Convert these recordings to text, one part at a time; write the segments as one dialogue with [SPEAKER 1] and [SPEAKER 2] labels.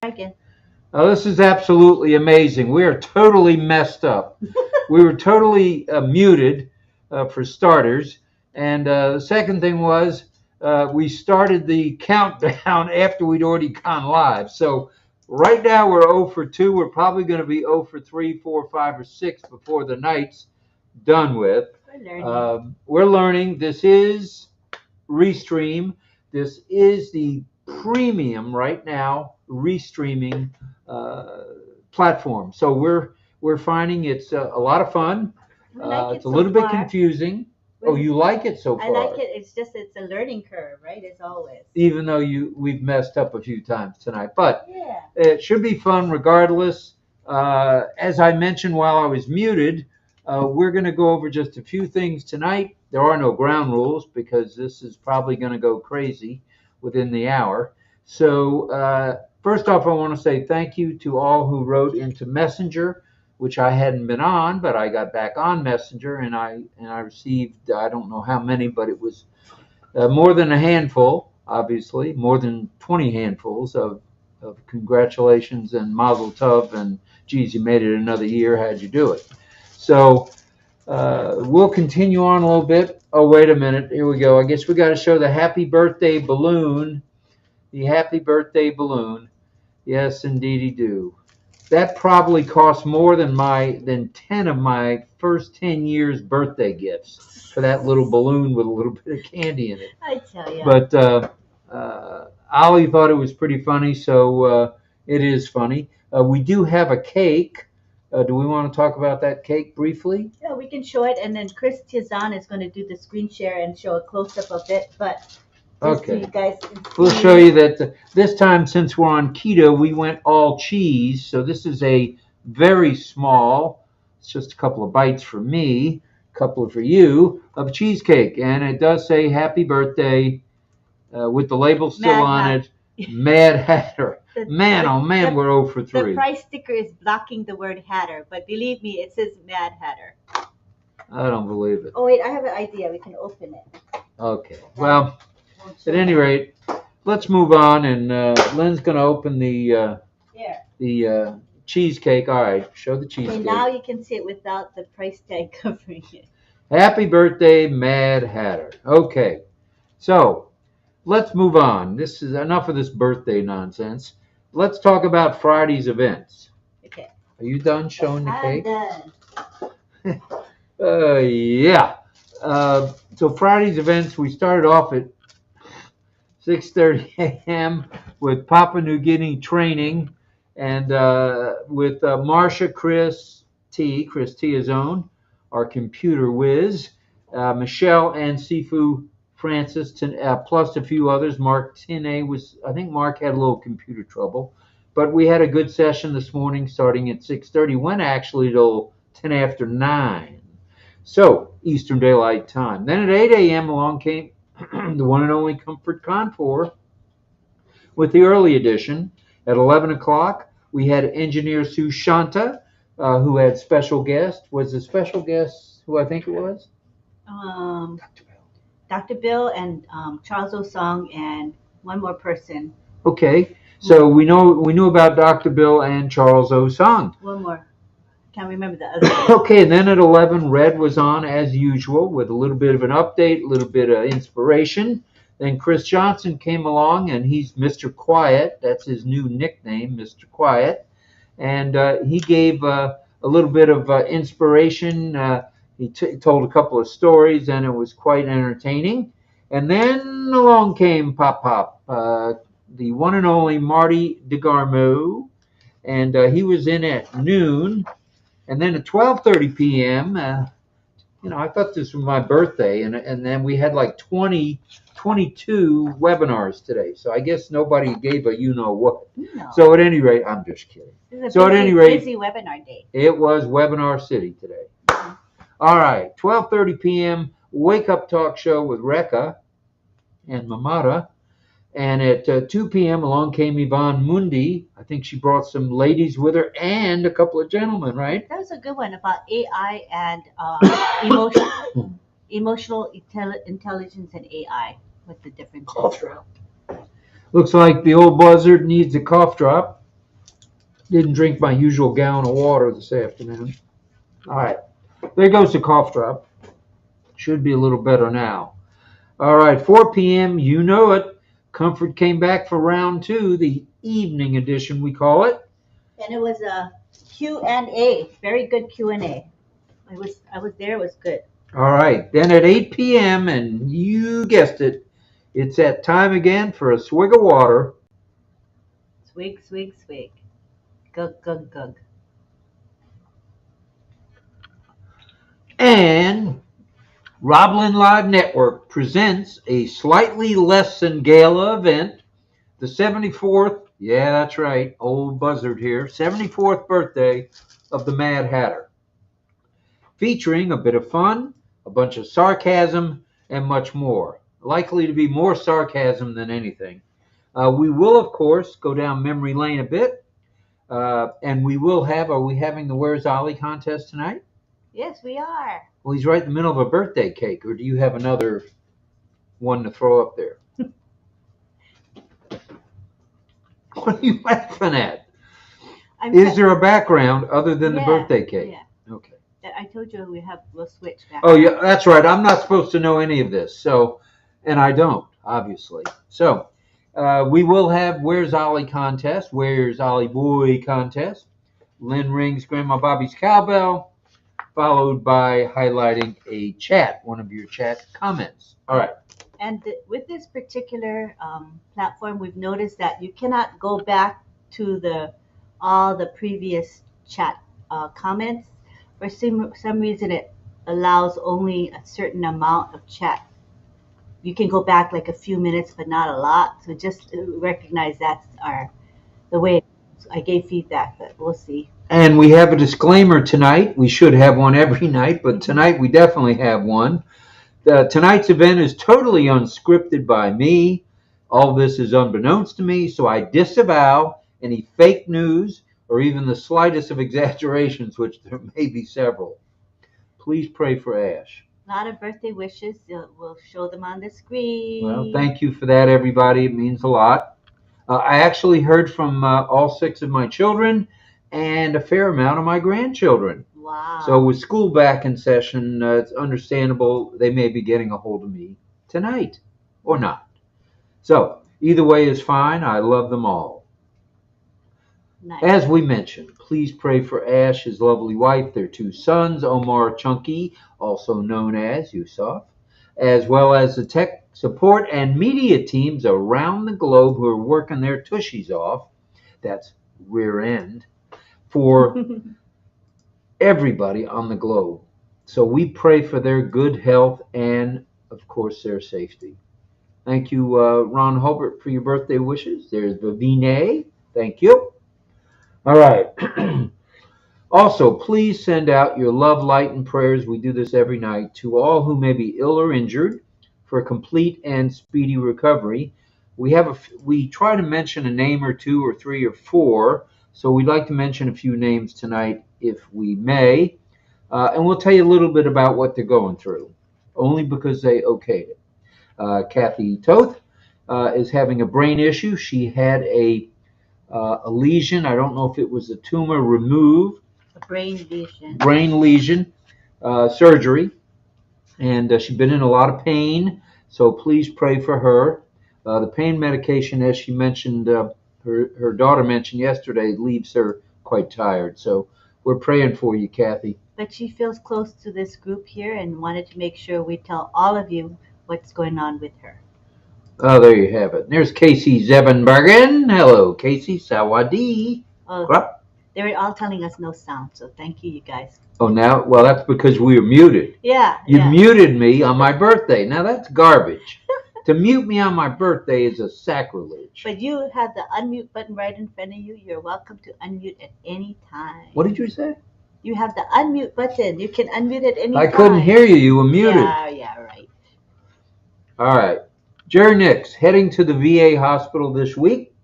[SPEAKER 1] Again.
[SPEAKER 2] This is absolutely amazing. We are totally messed up. We were totally muted for starters. And the second thing was we started the countdown after we'd already gone live. So right now we're 0 for 2. We're probably going to be 0 for 3, 4, 5, or 6 before the night's done with.
[SPEAKER 1] We're learning.
[SPEAKER 2] We're learning. This is Restream. This is the premium right now restreaming platform. So we're finding it's a lot of fun. It's a little bit confusing. Oh, you like it so far?
[SPEAKER 1] I like it. It's a learning curve, right? As always.
[SPEAKER 2] Even though we've messed up a few times tonight, but yeah, it should be fun regardless. As I mentioned while I was muted, we're going to go over just a few things tonight. There are no ground rules because this is probably going to go crazy within the hour. So first off, I want to say thank you to all who wrote into Messenger, which I hadn't been on, but I got back on Messenger, and I received, I don't know how many, but it was more than a handful, obviously, more than 20 handfuls of congratulations and mazel tov, and geez, you made it another year, how'd you do it? So we'll continue on a little bit. Oh, wait a minute, here we go. I guess we got to show the happy birthday balloon. The happy birthday balloon. Yes, indeedy do. That probably cost more than 10 of my first 10 years birthday gifts for that little balloon with a little bit of candy in it.
[SPEAKER 1] I tell you.
[SPEAKER 2] But Ollie thought it was pretty funny, so it is funny. We do have a cake. Do we want to talk about that cake briefly?
[SPEAKER 1] Yeah, we can show it, and then Chris Tizan is going to do the screen share and show a close-up of it, but
[SPEAKER 2] okay,
[SPEAKER 1] you guys can see.
[SPEAKER 2] We'll show you that this time, since we're on keto, we went all cheese. So this is a very small, it's just a couple of bites for me, a couple for you, of cheesecake. And it does say happy birthday with the label still on it. Mad Hatter. Man, oh man, we're 0 for 3.
[SPEAKER 1] The price sticker is blocking the word Hatter, but believe me, it says Mad Hatter.
[SPEAKER 2] I don't believe it.
[SPEAKER 1] Oh, wait, I have an idea. We can open it.
[SPEAKER 2] Okay. Well, at any rate, let's move on, and Lynn's going to open the cheesecake. All right, show the cheesecake.
[SPEAKER 1] Okay, now you can see it without the price tag covering it.
[SPEAKER 2] Happy birthday, Mad Hatter. Okay, so let's move on. This is enough of this birthday nonsense. Let's talk about Friday's events.
[SPEAKER 1] Okay.
[SPEAKER 2] Are you done showing the cake?
[SPEAKER 1] I'm done.
[SPEAKER 2] Yeah. So Friday's events, we started off at 6:30 a.m. with Papua New Guinea training, and with Marcia, Chris Tiazone, our computer whiz, Michelle and Sifu Francis, plus a few others. Mark Tinay I think Mark had a little computer trouble, but we had a good session this morning starting at 6:30, went actually till 10 after 9. So Eastern Daylight Time. Then at 8 a.m. along came the one and only Comfort Confor with the early edition. At 11 o'clock, we had engineer Sue Shanta, who had special guest. Was the special guest who I think it was?
[SPEAKER 1] Dr. Bill and Charles Osong and one more person.
[SPEAKER 2] Okay, so we knew about Dr. Bill and Charles Osong.
[SPEAKER 1] One more. Can't remember the other.
[SPEAKER 2] Okay, and then at 11, Red was on as usual with a little bit of an update, a little bit of inspiration. Then Chris Johnson came along, and he's Mr. Quiet. That's his new nickname, Mr. Quiet. And he gave a little bit of inspiration. He told a couple of stories, and it was quite entertaining. And then along came Pop, the one and only Marty DeGarmo, and he was in at noon. And then at 12:30 p.m., I thought this was my birthday, and then we had like 22 webinars today. So I guess nobody gave a you-know-what. No. So at any rate, I'm just kidding.
[SPEAKER 1] At any rate, busy webinar day.
[SPEAKER 2] It was Webinar City today. All right, 12:30 p.m., Wake Up Talk Show with Rekha and Mamata. And at 2 p.m., along came Yvonne Mundi. I think she brought some ladies with her and a couple of gentlemen, right?
[SPEAKER 1] That was a good one about AI and emotional intelligence and AI with the differences.
[SPEAKER 2] Cough drop. Looks like the old buzzard needs a cough drop. Didn't drink my usual gallon of water this afternoon. All right. There goes the cough drop. Should be a little better now. All right, 4 p.m., you know it. Comfort came back for round 2, the evening edition, we call it.
[SPEAKER 1] And it was a Q&A, very good Q&A. I was there, it was good.
[SPEAKER 2] All right, then at 8 p.m., and you guessed it, it's that time again for a swig of water.
[SPEAKER 1] Swig, swig, swig. Gug, gug, gug.
[SPEAKER 2] And RobLynn Live Network presents a slightly less than gala event, the 74th, yeah, that's right, old buzzard here, 74th birthday of the Mad Hatter, featuring a bit of fun, a bunch of sarcasm, and much more. Likely to be more sarcasm than anything. We will, of course, go down memory lane a bit, and we will have, are we having the Where's Ollie contest tonight?
[SPEAKER 1] Yes, we are.
[SPEAKER 2] Well, he's right in the middle of a birthday cake, or do you have another one to throw up there? What are you laughing at? Is there a background other than the birthday cake?
[SPEAKER 1] Yeah.
[SPEAKER 2] Okay.
[SPEAKER 1] I told you we'll switch back.
[SPEAKER 2] Oh, yeah, that's right. I'm not supposed to know any of this, so, and I don't, obviously. So, we will have Where's Ollie contest, Where's Ollie Boy contest, Lynn rings Grandma Bobby's cowbell, followed by highlighting a chat, one of your chat comments. All right.
[SPEAKER 1] And with this particular platform, we've noticed that you cannot go back to all the previous chat comments. For some reason, it allows only a certain amount of chat. You can go back like a few minutes, but not a lot. So just recognize that's the way I gave feedback, but we'll see.
[SPEAKER 2] And we have a disclaimer tonight. We should have one every night, but tonight we definitely have one. Tonight's event is totally unscripted by me. All this is unbeknownst to me, so I disavow any fake news or even the slightest of exaggerations, which there may be several. Please pray for Ash.
[SPEAKER 1] A lot of birthday wishes. We'll show them on the screen.
[SPEAKER 2] Well, thank you for that, everybody. It means a lot. I actually heard from all 6 of my children and a fair amount of my grandchildren.
[SPEAKER 1] Wow.
[SPEAKER 2] So with school back in session, it's understandable they may be getting a hold of me tonight or not. So either way is fine. I love them all.
[SPEAKER 1] Nice.
[SPEAKER 2] As we mentioned, please pray for Ash, his lovely wife, their 2 sons, Omar Chunky, also known as Yusuf, as well as the tech support and media teams around the globe who are working their tushies off, that's rear end, for everybody on the globe. So we pray for their good health and, of course, their safety. Thank you, Ron Hulbert, for your birthday wishes. There's Vivine. Thank you. All right. Also, please send out your love, light, and prayers. We do this every night to all who may be ill or injured for a complete and speedy recovery. We try to mention a name or 2 or 3 or 4. So we'd like to mention a few names tonight, if we may. And we'll tell you a little bit about what they're going through, only because they okayed it. Kathy Toth is having a brain issue. She had a lesion. I don't know if it was a tumor removed.
[SPEAKER 1] A brain lesion.
[SPEAKER 2] Brain lesion surgery. And she's been in a lot of pain. So please pray for her. The pain medication, as she mentioned, her daughter mentioned yesterday, leaves her quite tired. So we're praying for you, Kathy.
[SPEAKER 1] But she feels close to this group here and wanted to make sure we tell all of you what's going on with her.
[SPEAKER 2] Oh, there you have it. There's Casey Zevenbergen. Hello, Casey. Sawadi.
[SPEAKER 1] Oh, they were all telling us no sound, so thank you, you guys.
[SPEAKER 2] Oh, now? Well, that's because we were muted.
[SPEAKER 1] Yeah.
[SPEAKER 2] You muted me on my birthday. Now, that's garbage. To mute me on my birthday is a sacrilege.
[SPEAKER 1] But you had the unmute button right in front of you. You're welcome to unmute at any time.
[SPEAKER 2] What did you say?
[SPEAKER 1] You have the unmute button. You can unmute at any time.
[SPEAKER 2] I couldn't hear you. You were muted.
[SPEAKER 1] Yeah, right.
[SPEAKER 2] All right. Jerry Nix heading to the VA hospital this week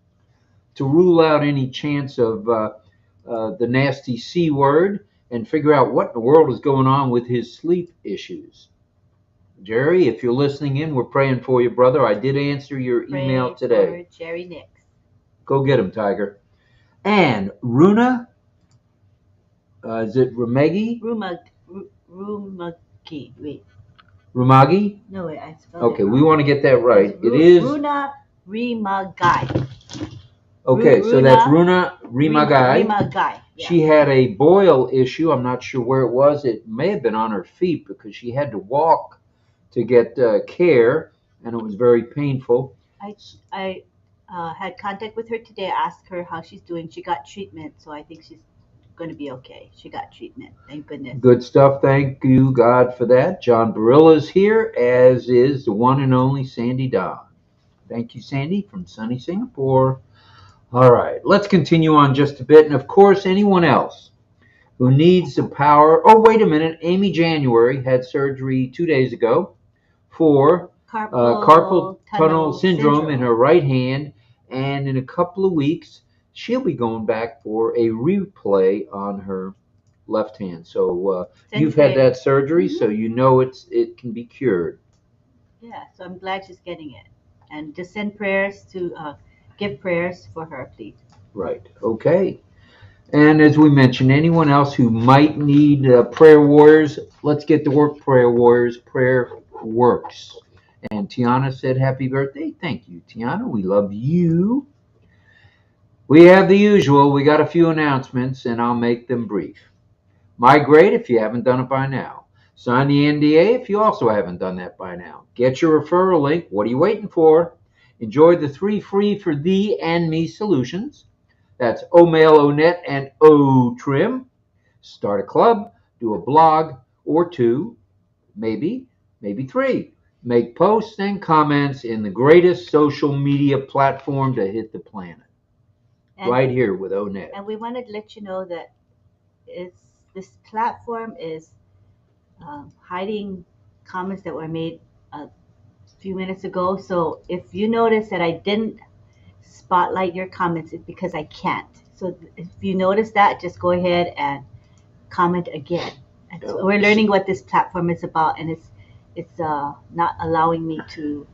[SPEAKER 2] to rule out any chance of the nasty C word and figure out what in the world is going on with his sleep issues. Jerry, if you're listening in, we're praying for you, brother. I did answer your email today.
[SPEAKER 1] For Jerry Nix.
[SPEAKER 2] Go get him, Tiger. And Runa, is it Rumagi?
[SPEAKER 1] Rumagi. Wait.
[SPEAKER 2] Rumagi?
[SPEAKER 1] No, wait, I spelled
[SPEAKER 2] Okay,
[SPEAKER 1] it wrong.
[SPEAKER 2] we want to get that right.
[SPEAKER 1] It's
[SPEAKER 2] It is.
[SPEAKER 1] Runa Rimagai.
[SPEAKER 2] Okay, so that's Runa Rimagai.
[SPEAKER 1] Rimagai. Yeah.
[SPEAKER 2] She had a boil issue. I'm not sure where it was. It may have been on her feet because she had to walk to get care, and it was very painful.
[SPEAKER 1] I had contact with her today. Asked her how she's doing. She got treatment, so I think she's going to be okay. She got treatment. Thank goodness.
[SPEAKER 2] Good stuff. Thank you, God, for that. John Barilla is here, as is the one and only Sandy Don. Thank you, Sandy, from sunny Singapore. All right, let's continue on just a bit. And of course, anyone else who needs the power. Oh, wait a minute. Amy January had surgery 2 days ago for carpal tunnel syndrome in her right hand. And in a couple of weeks, she'll be going back for a replay on her left hand. So you've had that surgery, so you know it can be cured.
[SPEAKER 1] Yeah, so I'm glad she's getting it. And just send prayers to give prayers for her, please.
[SPEAKER 2] Right. Okay. And as we mentioned, anyone else who might need prayer warriors, let's get to work, prayer warriors. Prayer works. And Tiana said, happy birthday. Thank you, Tiana. We love you. We have the usual. We got a few announcements, and I'll make them brief. Migrate if you haven't done it by now. Sign the NDA if you also haven't done that by now. Get your referral link. What are you waiting for? Enjoy the 3 free for thee and me solutions. That's O-Mail, O-Net, and O-Trim. Start a club, do a blog or 2, maybe 3. Make posts and comments in the greatest social media platform to hit the planet. Right here with O-Net.
[SPEAKER 1] And we wanted to let you know that this platform is hiding comments that were made a few minutes ago. So if you notice that I didn't spotlight your comments, it's because I can't. So if you notice that, just go ahead and comment again. And so we're learning what this platform is about, and it's not allowing me to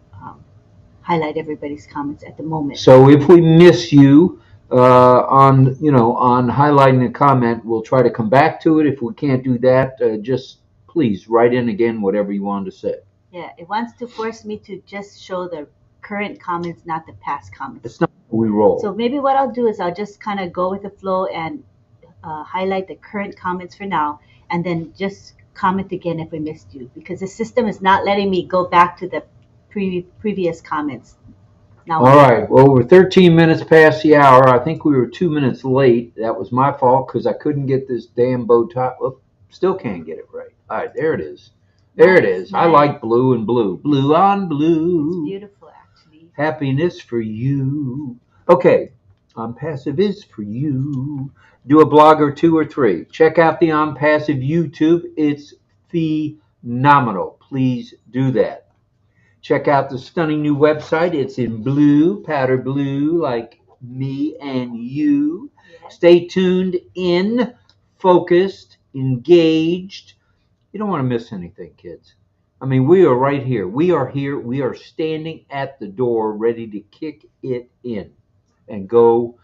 [SPEAKER 1] highlight everybody's comments at the moment.
[SPEAKER 2] So if we miss you on highlighting a comment, we'll try to come back to it. If we can't do that, just please write in again whatever you wanted to say.
[SPEAKER 1] Yeah, it wants to force me to just show the current comments, not the past comments.
[SPEAKER 2] It's not how we roll.
[SPEAKER 1] So maybe what I'll do is I'll just kind of go with the flow and highlight the current comments for now, and then just comment again if we missed you, because the system is not letting me go back to the previous comments. Now,
[SPEAKER 2] all right. Well, we're 13 minutes past the hour. I think we were 2 minutes late. That was my fault because I couldn't get this damn bow tie. Well, still can't get it right. All right, there it is. There it is. Nice. I like blue and blue. Blue on blue.
[SPEAKER 1] It's beautiful, actually.
[SPEAKER 2] Happiness for you. Okay. On Passive is for you. Do a blog or 2 or 3. Check out the On Passive YouTube. It's phenomenal. Please do that. Check out the stunning new website. It's in blue, powder blue, like me and you. Yes. Stay tuned in, focused, engaged. You don't want to miss anything, kids. I mean, we are right here. We are here. We are standing at the door ready to kick it in and go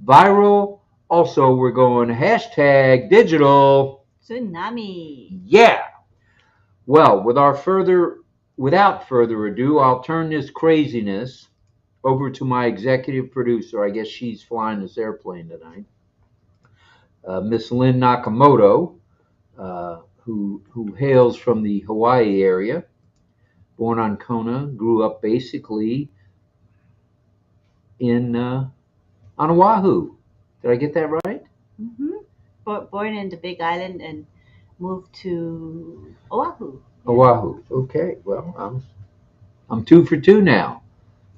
[SPEAKER 2] viral. Also, we're going hashtag digital
[SPEAKER 1] tsunami.
[SPEAKER 2] Yeah. Well, without further ado, I'll turn this craziness over to my executive producer. I guess she's flying this airplane tonight. Miss Lynn Nakamoto, who hails from the Hawaii area, born on Kona, grew up basically on Oahu. Did I get that right?
[SPEAKER 1] Mm-hmm. Born in the Big Island and moved to Oahu.
[SPEAKER 2] Oahu. Okay. Well, I'm 2 for 2 now,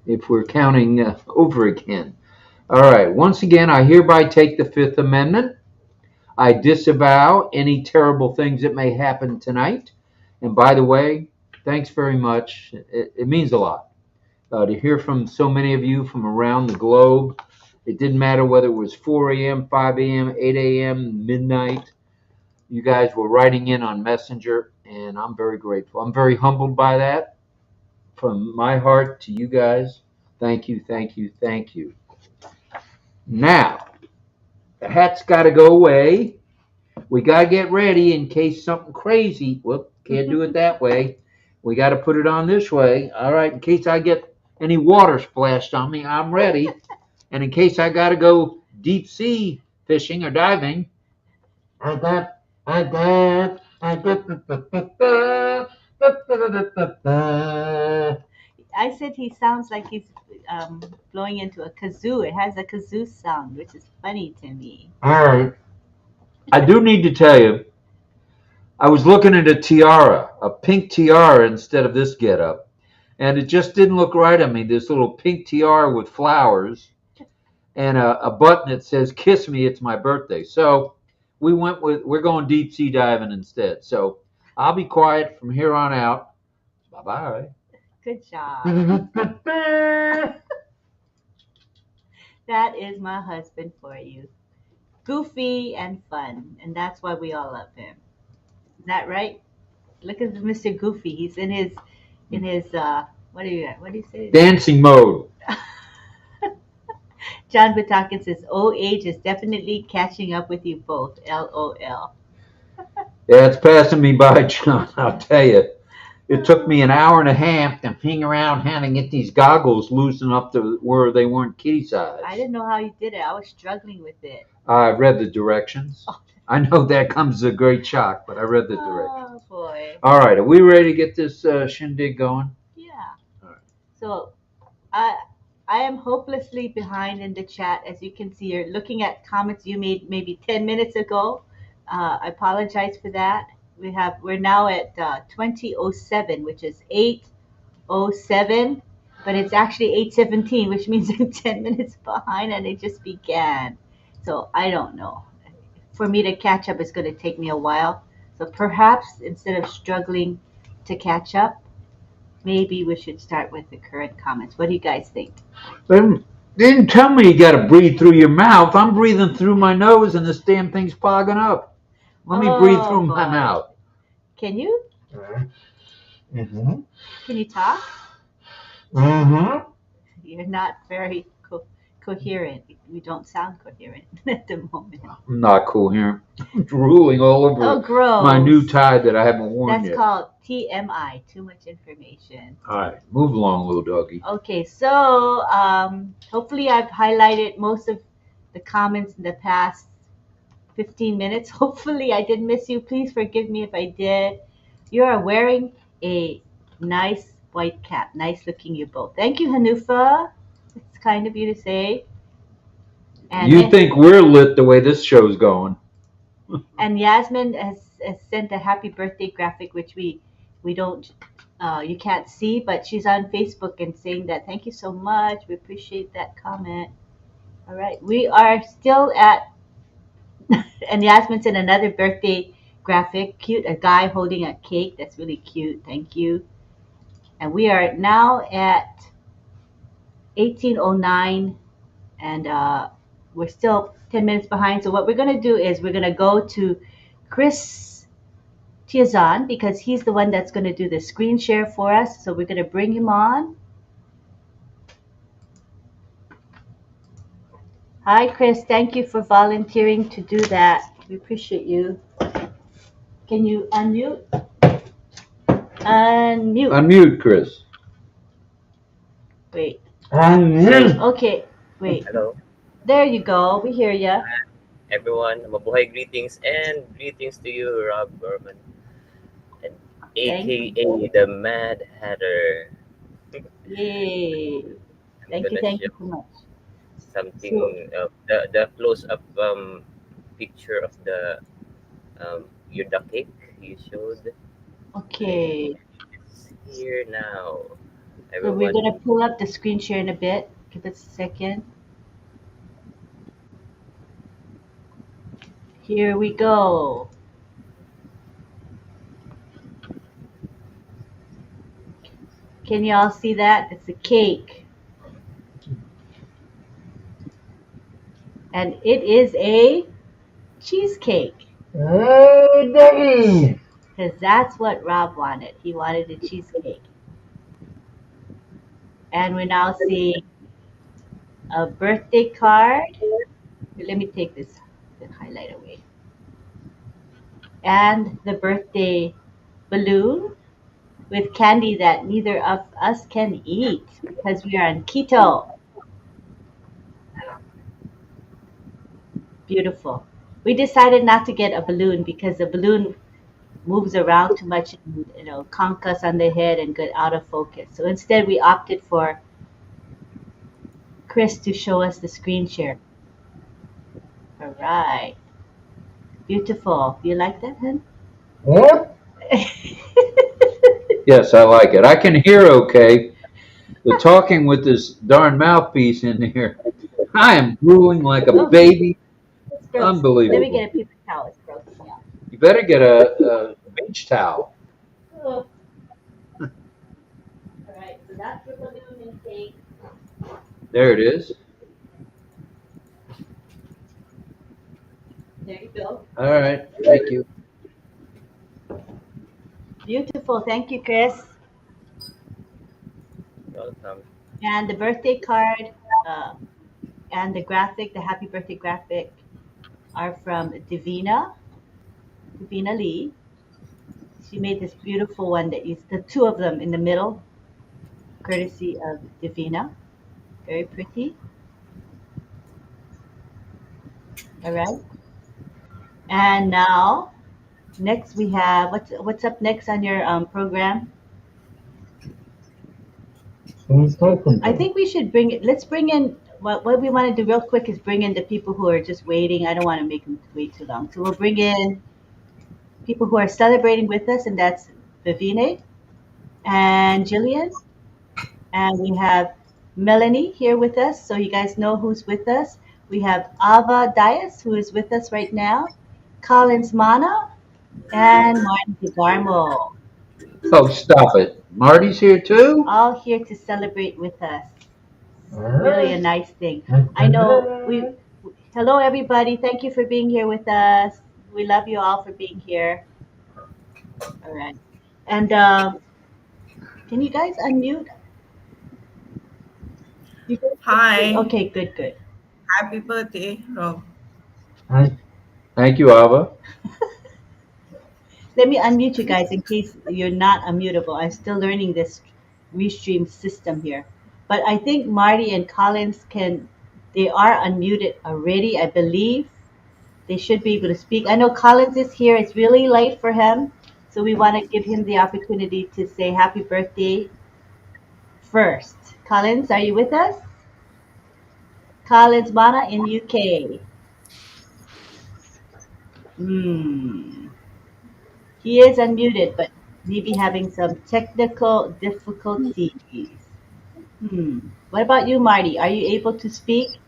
[SPEAKER 2] if we're counting over again. All right. Once again, I hereby take the Fifth Amendment. I disavow any terrible things that may happen tonight. And by the way, thanks very much. It means a lot to hear from so many of you from around the globe. It didn't matter whether it was 4 a.m., 5 a.m., 8 a.m., midnight. You guys were writing in on Messenger, and I'm very grateful. I'm very humbled by that. From my heart to you guys, thank you, thank you, thank you. Now, The hat's got to go away. We got to get ready in case something crazy. Whoop, can't do it that way. We got to put it on this way. All right, in case I get any water splashed on me, I'm ready. And in case I got to go deep sea fishing or diving, I got.
[SPEAKER 1] I said he sounds like he's blowing into a kazoo. It has a kazoo sound, which is funny to me.
[SPEAKER 2] All right. I do need to tell you, I was looking at a tiara, a pink tiara instead of this getup, and it just didn't look right on me. This little pink tiara with flowers and a button that says "Kiss me, it's my birthday." So we're going deep sea diving instead. So I'll be quiet from here on out. Bye bye.
[SPEAKER 1] Good job. That is my husband for you. Goofy and fun, and that's why we all love him. Is that right? Look at Mr. Goofy. He's in his what do you say?
[SPEAKER 2] Dancing mode.
[SPEAKER 1] John Batakin says, "Old age is definitely catching up with you both." LOL.
[SPEAKER 2] Yeah, it's passing me by, John. I'll tell you. It took me an hour and a half to hang around how to get these goggles loosened up to where they weren't kitty size.
[SPEAKER 1] I didn't know how you did it. I was struggling with it.
[SPEAKER 2] I read the directions. I know that comes as a great shock, but I read the directions.
[SPEAKER 1] Oh boy.
[SPEAKER 2] All right, are we ready to get this shindig going?
[SPEAKER 1] Yeah.
[SPEAKER 2] All right.
[SPEAKER 1] So I am hopelessly behind in the chat. As you can see, you're looking at comments you made maybe 10 minutes ago. I apologize for that. We're now at 20:07, which is 8:07, but it's actually 8:17, which means I'm 10 minutes behind, and it just began. So I don't know. For me to catch up, it's going to take me a while. So perhaps instead of struggling to catch up, maybe we should start with the current comments. What do you guys think?
[SPEAKER 2] They didn't tell me you got to breathe through your mouth. I'm breathing through my nose, and this damn thing's fogging up. Let me breathe through my
[SPEAKER 1] boy.
[SPEAKER 2] mouth.
[SPEAKER 1] Can you?
[SPEAKER 2] Mm-hmm.
[SPEAKER 1] Can you talk?
[SPEAKER 2] Mm-hmm.
[SPEAKER 1] You're not very coherent. You don't sound coherent at the moment.
[SPEAKER 2] I'm not coherent. I'm drooling all over
[SPEAKER 1] Oh, gross.
[SPEAKER 2] my new tie that I haven't worn
[SPEAKER 1] That's
[SPEAKER 2] yet.
[SPEAKER 1] called TMI, too much information.
[SPEAKER 2] All right, move along, little doggy.
[SPEAKER 1] Okay, so hopefully I've highlighted most of the comments in the past 15 minutes. Hopefully I didn't miss you. Please forgive me if I did. You are wearing a nice white cap. Nice looking, you both. Thank you, Hanufa. It's kind of you to say. And
[SPEAKER 2] You think we're lit the way this show's going?
[SPEAKER 1] And Yasmin has sent a happy birthday graphic, which we don't you can't see, but she's on Facebook and saying that thank you so much. We appreciate that comment. All right, we are still at and Yasmin sent another birthday graphic, cute, a guy holding a cake. That's really cute. Thank you. And we are now at 18:09, and we're still 10 minutes behind. So what we're going to do is we're going to go to Chris Tiazan because he's the one that's going to do the screen share for us. So we're going to bring him on. Hi, Chris. Thank you for volunteering to do that. We appreciate you. Can you unmute? Unmute.
[SPEAKER 2] Unmute, Chris.
[SPEAKER 1] Wait.
[SPEAKER 2] Unmute.
[SPEAKER 1] Okay. Wait.
[SPEAKER 3] Hello,
[SPEAKER 1] There you go. We hear you.
[SPEAKER 3] everyone. Mabuhay greetings and greetings to you, Rob Gorman, and
[SPEAKER 1] Thank
[SPEAKER 3] AKA the Mad Hatter.
[SPEAKER 1] Yay.
[SPEAKER 3] I'm
[SPEAKER 1] Thank you.
[SPEAKER 3] gonna
[SPEAKER 1] Thank you
[SPEAKER 3] show
[SPEAKER 1] so much.
[SPEAKER 3] something. The close up picture of the the cake you showed.
[SPEAKER 1] Okay.
[SPEAKER 3] It's here now,
[SPEAKER 1] So we're
[SPEAKER 3] everyone.
[SPEAKER 1] going to pull up the screen share in a bit. Give us a second. Here we go. Can you all see that? It's a cake. And it is a cheesecake.
[SPEAKER 2] Hey, doggy.
[SPEAKER 1] Because that's what Rob wanted. He wanted a cheesecake. And we're now seeing a birthday card. Let me take this the highlight away. And the birthday balloon with candy that neither of us can eat because we are on keto. Beautiful. We decided not to get a balloon because the balloon moves around too much and conk us on the head and get out of focus. So instead, we opted for Chris to show us the screen share. All right. Beautiful. Do you like that, hun?
[SPEAKER 2] What? Yes, I like it. I can hear okay. The talking with this darn mouthpiece in here. I am drooling like a baby.
[SPEAKER 1] It's gross. Let me
[SPEAKER 2] Unbelievable.
[SPEAKER 1] get a paper towel. It's gross. Yeah.
[SPEAKER 2] You better get a beach towel.
[SPEAKER 1] Oh. All right. So that's your balloon intake.
[SPEAKER 2] There it is.
[SPEAKER 1] There you go.
[SPEAKER 2] All right. Thank you.
[SPEAKER 1] Beautiful. Thank you, Chris.
[SPEAKER 3] Welcome.
[SPEAKER 1] And the birthday card and the graphic, the happy birthday graphic, are from Divina Lee. She made this beautiful one that is the two of them in the middle, courtesy of Divina. Very pretty. All right. And now, next we have what's up next on your program? I think we should bring it. Let's bring in what we want to do real quick is bring in the people who are just waiting. I don't want to make them wait too long, so we'll bring in people who are celebrating with us, and that's Vivine and Jillian, and we have Melanie here with us. So you guys know who's with us. We have Ava Dias, who is with us right now, Collins Mana, and Martin DeGarmo,
[SPEAKER 2] Oh, stop it. Marty's here too?
[SPEAKER 1] all here to celebrate with us. Really a nice thing. I know we. Hello, everybody. Thank you for being here with us. We love you all for being here. All right. And can you guys unmute? You guys
[SPEAKER 4] Hi.
[SPEAKER 1] Okay, good, good.
[SPEAKER 4] Happy birthday, Rob.
[SPEAKER 2] Thank you, Ava.
[SPEAKER 1] Let me unmute you guys in case you're not unmutable. I'm still learning this restream system here. But I think Marty and Collins they are unmuted already, I believe. They should be able to speak. I know Collins is here. It's really late for him. So we want to give him the opportunity to say happy birthday first. Collins, are you with us? Collins Mana in UK. Hmm. He is unmuted, but maybe having some technical difficulties. What about you, Marty? Are you able to speak?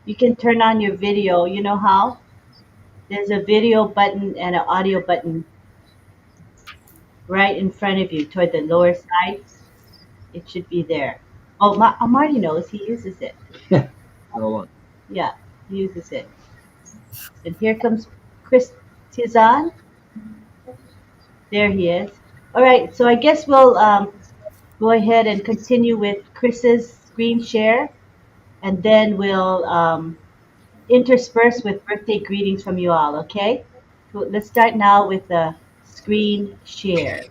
[SPEAKER 1] You can turn on your video. You know how? There's a video button and an audio button right in front of you toward the lower side. It should be there. Oh, Marty knows. He uses it.
[SPEAKER 2] Hold on.
[SPEAKER 1] Yeah, he uses it. And here comes Chris Tizan. There he is. All right, so I guess we'll go ahead and continue with Chris's screen share, and then we'll intersperse with birthday greetings from you all, okay? So let's start now with the screen share.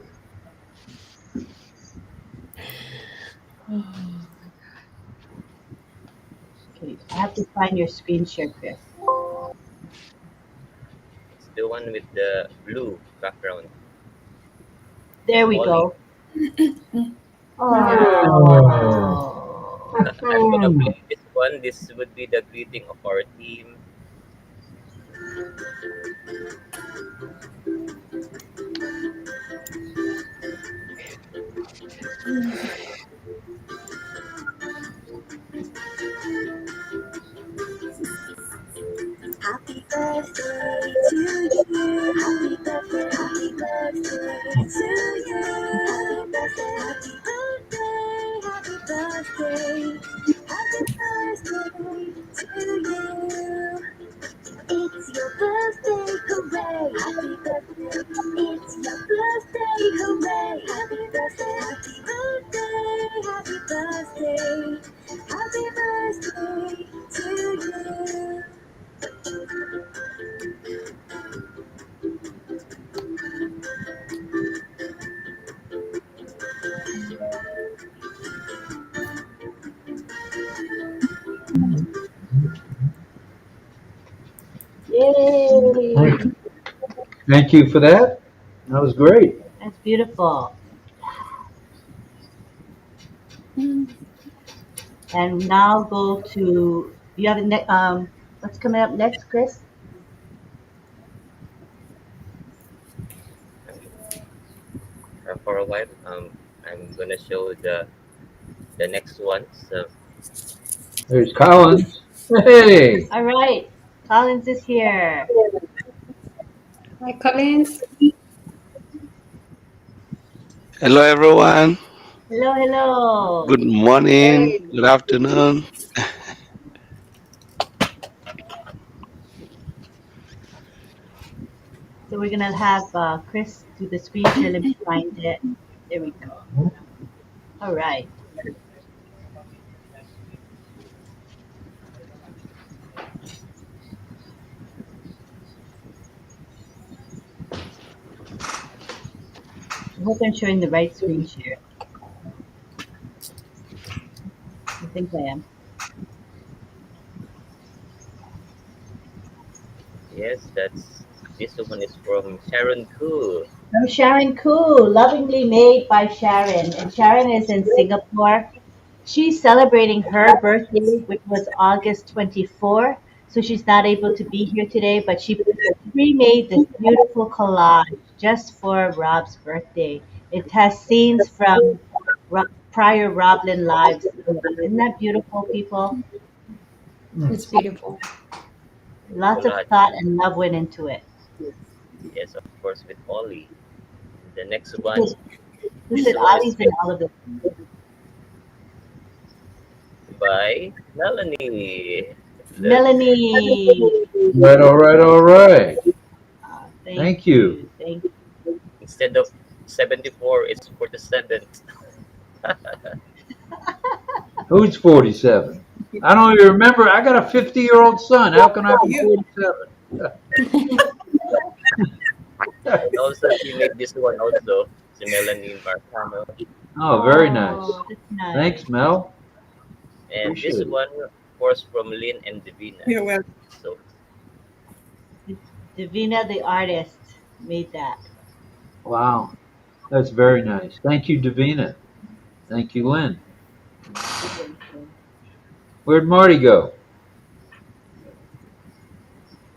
[SPEAKER 1] Okay, I have to find your screen share, Chris.
[SPEAKER 3] It's the one with the blue background.
[SPEAKER 1] There we
[SPEAKER 3] Ollie.
[SPEAKER 1] go. Oh.
[SPEAKER 3] I'm gonna play this one. This would be the greeting of our team.
[SPEAKER 5] Happy birthday to you. Happy birthday, happy birthday to you. Happy birthday, happy birthday, happy birthday. Happy birthday to you. It's your birthday, hooray! Happy birthday! It's your birthday, hooray! Happy birthday! Happy birthday! Happy birthday! Happy birthday to you.
[SPEAKER 2] Thank you for that. That was great.
[SPEAKER 1] That's beautiful. And now go to, you have a what's coming up next, Chris?
[SPEAKER 3] For a while, I'm gonna show the next one. So
[SPEAKER 2] There's Collins. Hey,
[SPEAKER 1] All right, Collins is here.
[SPEAKER 5] Hi, Collins.
[SPEAKER 6] Hello, everyone.
[SPEAKER 1] Hello, hello.
[SPEAKER 6] Good morning.
[SPEAKER 1] Hey.
[SPEAKER 6] Good afternoon.
[SPEAKER 1] So we're gonna have Chris do the screen share. Let me find it. There we go. All right. I hope I'm showing the right screen share. I think I am.
[SPEAKER 3] yes, this one is from Sharon Koo.
[SPEAKER 1] From Sharon Koo, lovingly made by Sharon. And Sharon is in Singapore. She's celebrating her birthday, which was August 24. So she's not able to be here today, but she pre-made this beautiful collage just for Rob's birthday. It has scenes from prior RobLynn Lives. Isn't that beautiful, people?
[SPEAKER 5] It's beautiful.
[SPEAKER 1] Lots of
[SPEAKER 3] Collage.
[SPEAKER 1] thought and love went into it.
[SPEAKER 3] Yes, of course, with Ollie. The next
[SPEAKER 1] Who
[SPEAKER 3] one,
[SPEAKER 1] said, who
[SPEAKER 3] this
[SPEAKER 1] said
[SPEAKER 3] one is
[SPEAKER 1] Ollie's in
[SPEAKER 3] with
[SPEAKER 1] all of this?
[SPEAKER 3] by Melanie. Look,
[SPEAKER 1] Melanie.
[SPEAKER 2] right, all right, all right.
[SPEAKER 1] Thank
[SPEAKER 2] Thank you.
[SPEAKER 1] you. Thank
[SPEAKER 3] instead of 74, it's 47.
[SPEAKER 2] Who's 47? I don't even remember. I got a 50-year-old son. How can I be
[SPEAKER 4] You.
[SPEAKER 2] 47?
[SPEAKER 3] And also, she made this one also. Si Melanie Marcano.
[SPEAKER 2] Oh, very nice.
[SPEAKER 1] Oh, that's nice.
[SPEAKER 2] Thanks, Mel.
[SPEAKER 3] And
[SPEAKER 2] Appreciate
[SPEAKER 3] this
[SPEAKER 2] it.
[SPEAKER 3] one, of course, from Lynn and Divina.
[SPEAKER 4] You're welcome.
[SPEAKER 3] So,
[SPEAKER 1] Davina, the artist, made that.
[SPEAKER 2] Wow, that's very nice. Thank you, Davina. Thank you, Lynn. Where'd Marty go?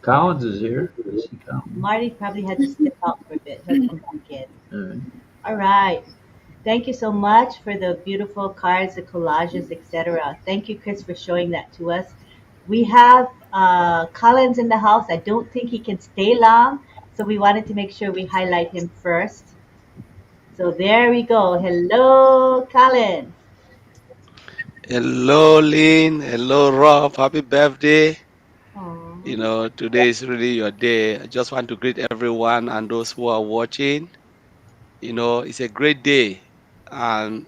[SPEAKER 2] Collins is here. I see Collins.
[SPEAKER 1] Marty probably had to step out for a bit. He'll come back in.
[SPEAKER 2] All right.
[SPEAKER 1] All right. Thank you so much for the beautiful cards, the collages, etc. Thank you, Chris, for showing that to us. We have Collins in the house. I don't think he can stay long, so we wanted to make sure we highlight him first. So there we go. Hello, Collins.
[SPEAKER 6] Hello, Lynn. Hello, Rob. Happy birthday.
[SPEAKER 1] Aw.
[SPEAKER 6] Today is really your day. I just want to greet everyone and those who are watching. It's a great day. And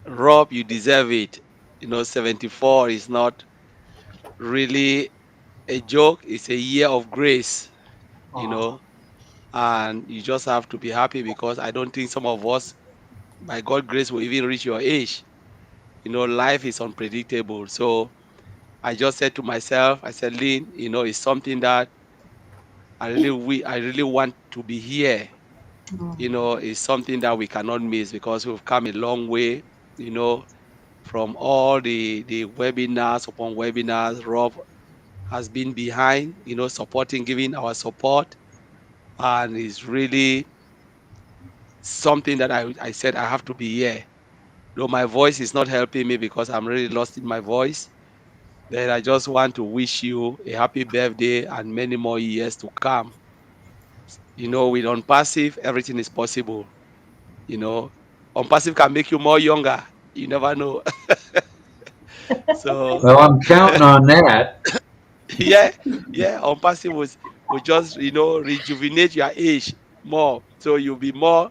[SPEAKER 6] Rob, you deserve it. 74 is not really a joke, it's a year of grace, you
[SPEAKER 1] Aw.
[SPEAKER 6] know. And you just have to be happy because I don't think some of us, by God's grace, will even reach your age. Life is unpredictable. So I just said to myself, I said, Lynn, it's something that I really want to be here. It's something that we cannot miss because we've come a long way, you know, from all the webinars upon webinars. Rob has been behind, supporting, giving our support. And it's really something that I said I have to be here. Though my voice is not helping me because I'm really lost in my voice. Then I just want to wish you a happy birthday and many more years to come. With Unpassive, everything is possible. You know, Unpassive can make you more younger. You never know. So
[SPEAKER 2] Well, I'm counting on that.
[SPEAKER 6] yeah, yeah, Unpassive will just rejuvenate your age more. So you'll be more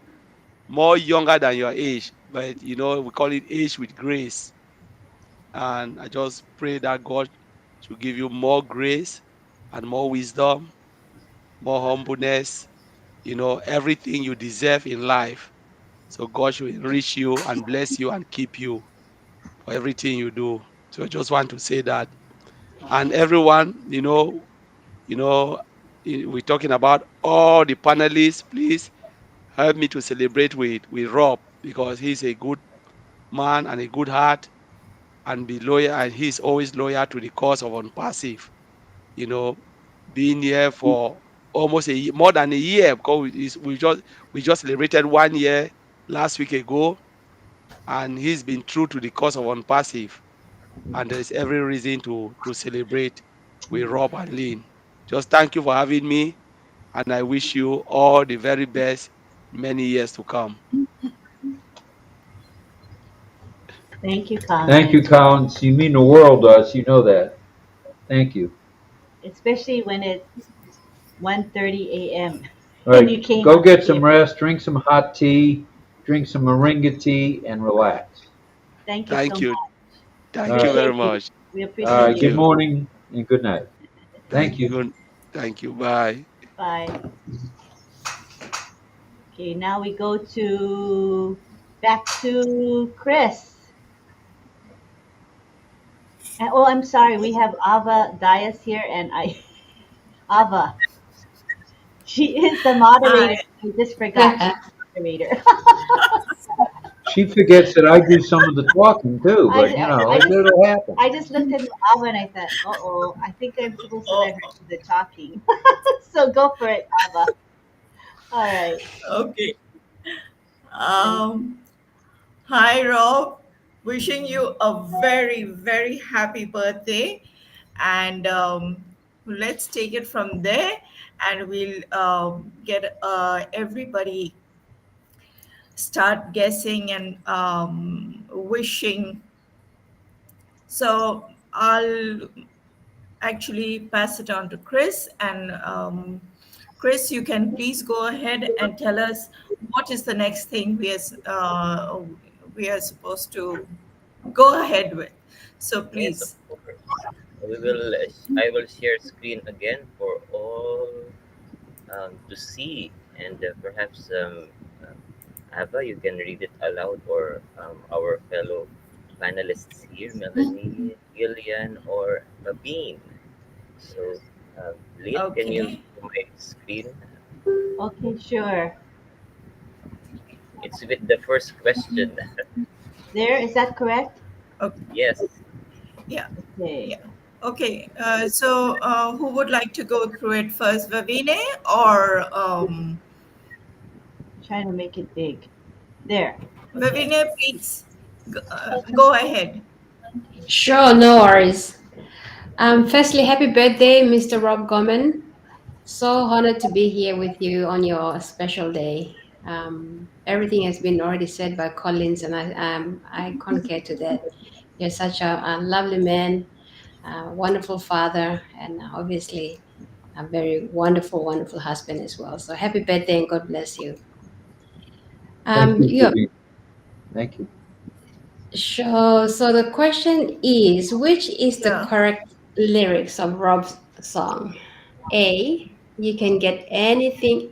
[SPEAKER 6] younger than your age. But we call it age with grace. And I just pray that God should give you more grace and more wisdom, more humbleness, everything you deserve in life. So God should enrich you and bless you and keep you for everything you do. So I just want to say that. And everyone, you know, we're talking about all the panelists. Please help me to celebrate with Rob because he's a good man and a good heart and be loyal, and he's always loyal to the cause of Unpassive. You know, being here for almost more than a year because we just celebrated 1 year last week ago, and he's been true to the cause of Unpassive, and there's every reason to celebrate with Rob and Lynn. Just thank you for having me, and I wish you all the very best many years to come.
[SPEAKER 1] Thank you,
[SPEAKER 2] Thank you,
[SPEAKER 1] Collins.
[SPEAKER 2] Collins. You mean the world to us. You know that. Thank you.
[SPEAKER 1] Especially when it's 1:30 a.m.
[SPEAKER 2] All
[SPEAKER 1] and you
[SPEAKER 2] right,
[SPEAKER 1] came
[SPEAKER 2] go
[SPEAKER 1] up
[SPEAKER 2] get
[SPEAKER 1] here.
[SPEAKER 2] some rest, drink some hot tea, drink some moringa tea, and relax.
[SPEAKER 1] Thank you so
[SPEAKER 6] Thank you.
[SPEAKER 1] much.
[SPEAKER 6] Thank you
[SPEAKER 2] All
[SPEAKER 6] very
[SPEAKER 1] Appreciate you.
[SPEAKER 6] much.
[SPEAKER 1] We
[SPEAKER 2] right.
[SPEAKER 1] appreciate
[SPEAKER 6] Thank
[SPEAKER 2] Good
[SPEAKER 1] you.
[SPEAKER 6] you.
[SPEAKER 2] morning and good night. Thank
[SPEAKER 6] Thank
[SPEAKER 2] you.
[SPEAKER 6] you. Thank you. Bye.
[SPEAKER 1] Bye. Okay, now we go to back to Chris. And, oh, I'm sorry, we have Ava Dias here, and Ava. She is the moderator.
[SPEAKER 4] Hi.
[SPEAKER 1] I just forgot she's the moderator.
[SPEAKER 2] She forgets that I do some of the talking too, but you know,
[SPEAKER 1] I just
[SPEAKER 2] it'll happen.
[SPEAKER 1] I just looked at Ava and I thought, oh, I think I'm supposed to let
[SPEAKER 4] Oh,
[SPEAKER 1] her do the talking. So go for it, Ava. All right.
[SPEAKER 4] okay.
[SPEAKER 1] Thank
[SPEAKER 4] Hi, Rob. Wishing you a very, very happy birthday. And let's take it from there and we'll get everybody start guessing and wishing. So I'll actually pass it on to Chris. And Chris, you can please go ahead and tell us what is the next thing we are supposed to go ahead with. So
[SPEAKER 3] Yes, of
[SPEAKER 4] please.
[SPEAKER 3] course. We will. I will share screen again for all to see, and perhaps Ava, you can read it aloud, or our fellow panelists here, Melanie, Gillian, or Babine. So, Lynn, can you
[SPEAKER 4] Okay.
[SPEAKER 3] view my screen?
[SPEAKER 1] Okay, sure.
[SPEAKER 3] It's with the first question.
[SPEAKER 1] There, is that correct?
[SPEAKER 4] Okay.
[SPEAKER 3] Yes.
[SPEAKER 4] Yeah.
[SPEAKER 1] Okay.
[SPEAKER 4] Yeah. Okay. So who would like to go through it first, Vavine or
[SPEAKER 1] Trying to make it big. There. Okay.
[SPEAKER 4] Vavine, please go ahead.
[SPEAKER 5] Sure, no worries. Firstly, happy birthday, Mr. Rob Gorman. So honored to be here with you on your special day. Everything has been already said by Collins, and I concur to that. You're such a lovely man, a wonderful father, and obviously a very wonderful, wonderful husband as well. So happy birthday and God bless you.
[SPEAKER 2] Thank you,
[SPEAKER 5] You
[SPEAKER 2] Praveen. Thank you.
[SPEAKER 5] sure. So the question is, which is the
[SPEAKER 4] Yeah.
[SPEAKER 5] correct lyrics of Rob's song? A, you can get anything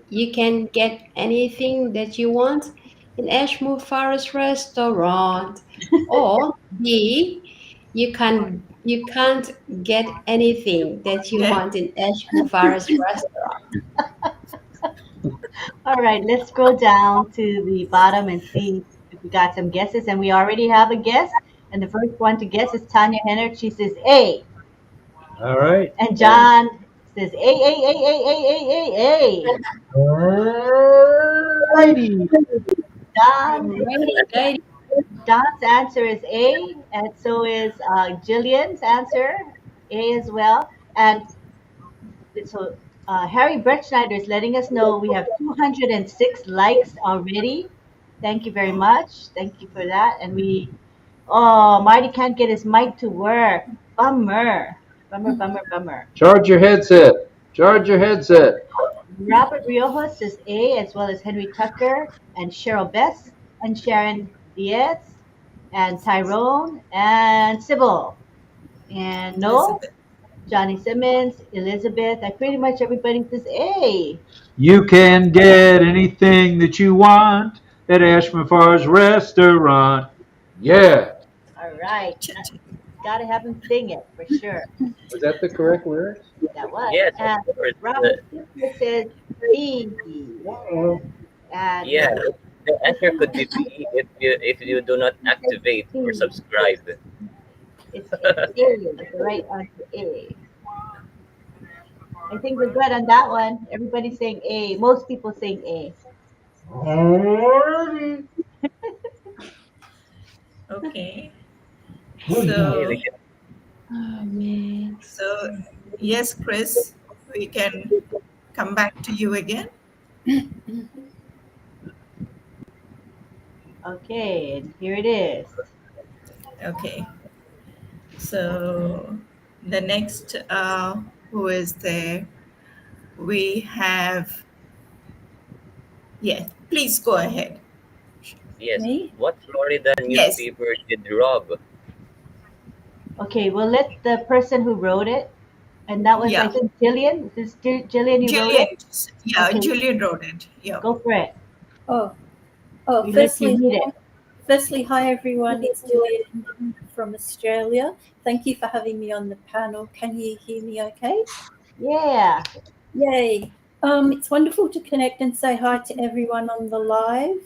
[SPEAKER 5] that you want in Ashmore Forest restaurant. Or B, you can't get anything that you
[SPEAKER 4] Yeah.
[SPEAKER 5] want in Ashmore Forest restaurant.
[SPEAKER 1] All right, let's scroll down to the bottom and see if we got some guesses. And we already have a guess. And the first one to guess is Tanya Henner. She says A.
[SPEAKER 2] All right.
[SPEAKER 1] And
[SPEAKER 2] And
[SPEAKER 1] John says A.
[SPEAKER 2] righty.
[SPEAKER 1] Don,
[SPEAKER 5] Alrighty,
[SPEAKER 1] Don's answer is A. And so is Jillian's answer, A as well. And so Harry Bretschneider is letting us know we have 206 likes already. Thank you very much. Thank you for that. And Marty can't get his mic to work. Bummer. Bummer, bummer, bummer.
[SPEAKER 2] Charge your headset. Charge your headset.
[SPEAKER 1] Robert Riojos is A, as well as Henry Tucker and Cheryl Bess and Sharon Diaz and Tyrone and Sybil. And no,
[SPEAKER 4] Elizabeth.
[SPEAKER 1] Johnny Simmons, Elizabeth. Pretty much everybody says A.
[SPEAKER 2] You can get anything that you want at Ashman Far's restaurant. Yeah.
[SPEAKER 1] All right. Gotta have him sing it for sure.
[SPEAKER 2] Was that the correct lyrics?
[SPEAKER 1] That was.
[SPEAKER 3] Yes,
[SPEAKER 1] And
[SPEAKER 3] of course.
[SPEAKER 1] Robert says E. And
[SPEAKER 3] Yeah, the answer could be B if you do not activate or subscribe.
[SPEAKER 1] it's A. The right answer A. I think we're good on that one. Everybody's saying A. Most people saying A.
[SPEAKER 4] Okay.
[SPEAKER 3] Okay,
[SPEAKER 4] So,
[SPEAKER 3] we can,
[SPEAKER 5] Oh man.
[SPEAKER 4] so yes, Chris, we can come back to you again.
[SPEAKER 1] Okay, and here it is.
[SPEAKER 4] Okay. So the next who is there? We have, yes, please go ahead.
[SPEAKER 3] yes.
[SPEAKER 7] Me?
[SPEAKER 3] What Florida
[SPEAKER 4] Yes.
[SPEAKER 3] newspaper did Rob?
[SPEAKER 1] Okay, we'll let the person who wrote it, and that was, I
[SPEAKER 4] Yeah.
[SPEAKER 1] think, Jillian. Is this Jillian you wrote it?
[SPEAKER 4] Jillian, yeah,
[SPEAKER 1] Okay.
[SPEAKER 4] Jillian wrote it. Yeah.
[SPEAKER 1] Go for it.
[SPEAKER 7] Oh,
[SPEAKER 1] We let you read it.
[SPEAKER 7] firstly, hi everyone. It's Julian from Australia. Thank you for having me on the panel. Can you hear me okay?
[SPEAKER 1] Yeah.
[SPEAKER 7] Yay. It's wonderful to connect and say hi to everyone on the live.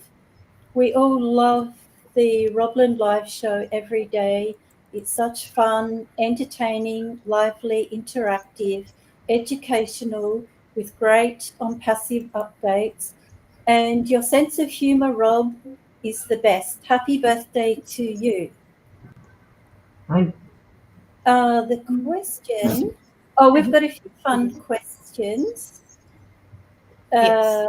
[SPEAKER 7] We all love the RobLynn Live show every day. It's such fun, entertaining, lively, interactive, educational, with great on-passive updates. And your sense of humour, Rob, is the best. Happy birthday to you. The question... Oh, we've got a few fun questions.
[SPEAKER 4] Yes.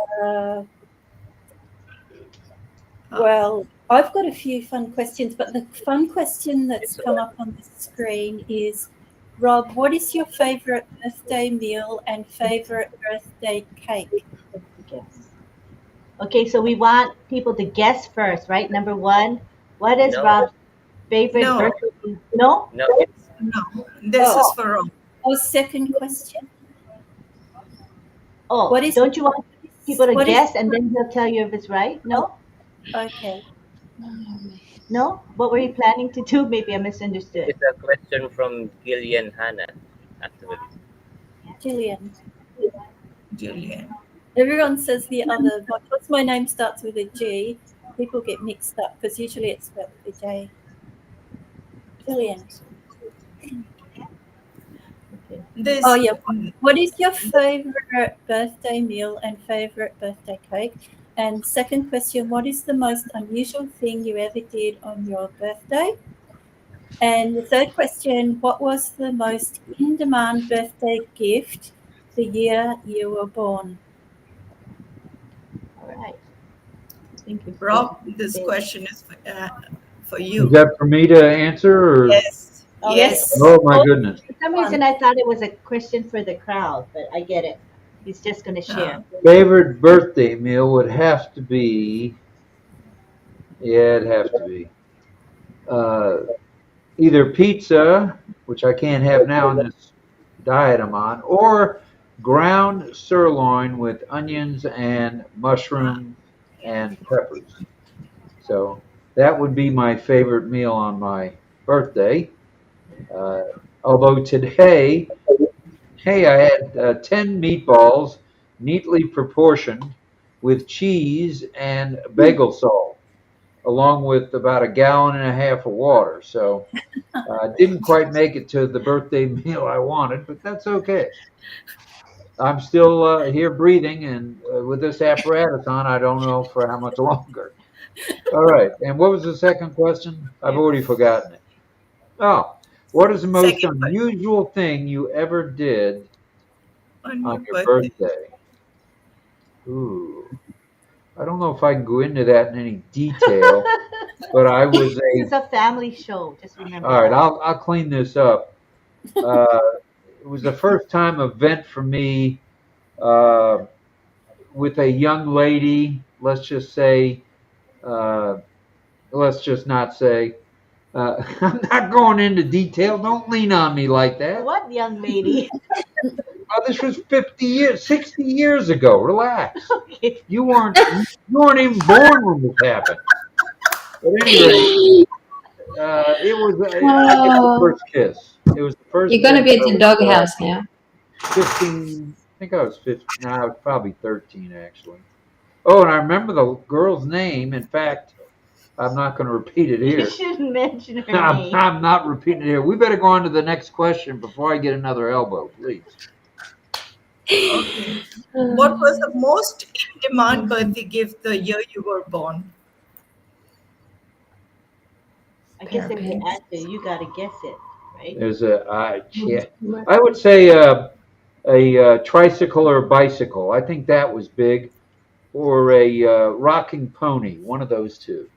[SPEAKER 7] Well, I've got a few fun questions, but the fun question that's come up on the screen is, Rob, what is your favourite birthday meal and favourite birthday cake?
[SPEAKER 1] Guess. Okay, so we want people to guess first, right? Number one, what is
[SPEAKER 3] No.
[SPEAKER 1] Rob's favorite
[SPEAKER 4] No.
[SPEAKER 1] birthday? No?
[SPEAKER 3] No, it's
[SPEAKER 4] No, this is for Rob.
[SPEAKER 7] Oh, second question.
[SPEAKER 1] Oh,
[SPEAKER 7] What is-
[SPEAKER 1] don't you want people to
[SPEAKER 7] what is-
[SPEAKER 1] guess and then he'll tell you if it's right? No?
[SPEAKER 7] Okay.
[SPEAKER 1] No? What were you planning to do? Maybe I misunderstood.
[SPEAKER 3] it's a question from Gillian Hannah, actually.
[SPEAKER 7] Jillian.
[SPEAKER 4] Jillian.
[SPEAKER 7] Everyone says the other, but because my name starts with a G, people get mixed up because usually it's spelled with a J. Jillian.
[SPEAKER 4] This.
[SPEAKER 7] Oh, yeah. What is your favorite birthday meal and favorite birthday cake? And second question, what is the most unusual thing you ever did on your birthday? And the third question, what was the most in-demand birthday gift the year you were born?
[SPEAKER 1] All right. Thank you.
[SPEAKER 4] Rob, this question is for you.
[SPEAKER 2] Is that for me to answer? Or?
[SPEAKER 4] Yes.
[SPEAKER 1] Oh,
[SPEAKER 4] Yes.
[SPEAKER 2] Oh my goodness.
[SPEAKER 1] For some reason, I thought it was a question for the crowd, but I get it. He's just going to share.
[SPEAKER 2] Favorite birthday meal would have to be, yeah, it'd have to be either pizza, which I can't have now in this diet I'm on, or ground sirloin with onions and mushrooms and peppers. So that would be my favorite meal on my birthday. Although today, hey, I had 10 meatballs, neatly proportioned, with cheese and bagel salt, along with about 1.5 gallons of water. So I didn't quite make it to the birthday meal I wanted, but that's okay. I'm still here breathing, and with this apparatus on, I don't know for how much longer. All right. And what was the second question? I've already forgotten it. Oh, what is the most
[SPEAKER 4] Second question.
[SPEAKER 2] unusual thing you ever did on your birthday? Ooh, I don't know if I can go into that in any detail, but I was
[SPEAKER 1] It's a family show. Just remember.
[SPEAKER 2] all right,
[SPEAKER 1] that.
[SPEAKER 2] I'll clean this up. It was the first time event for me with a young lady. Let's just say, let's just not say. I'm not going into detail. Don't lean on me like that.
[SPEAKER 1] What young lady?
[SPEAKER 2] Oh, this was 50 years, 60 years ago. Relax.
[SPEAKER 1] Okay.
[SPEAKER 2] You weren't even born when this happened. At any rate, It was, I guess, the
[SPEAKER 5] Oh,
[SPEAKER 2] first kiss. It was the first
[SPEAKER 5] you're gonna
[SPEAKER 2] kiss.
[SPEAKER 5] be at
[SPEAKER 2] I
[SPEAKER 5] the
[SPEAKER 2] was
[SPEAKER 5] doghouse now.
[SPEAKER 2] 15. I think I was 15. No, I was probably 13 actually. Oh, and I remember the girl's name. In fact, I'm not going to repeat it
[SPEAKER 1] You
[SPEAKER 2] here.
[SPEAKER 1] shouldn't mention her
[SPEAKER 2] I'm,
[SPEAKER 1] name.
[SPEAKER 2] I'm not repeating it here. We better go on to the next question before I get another elbow, please.
[SPEAKER 4] Okay. What was the most in-demand birthday gift the year you were born?
[SPEAKER 1] I guess there's the
[SPEAKER 5] Parabens.
[SPEAKER 1] answer. You got to guess it, right?
[SPEAKER 2] There's yeah. I would say a tricycle or a bicycle. I think that was big, or a rocking pony. One of those two.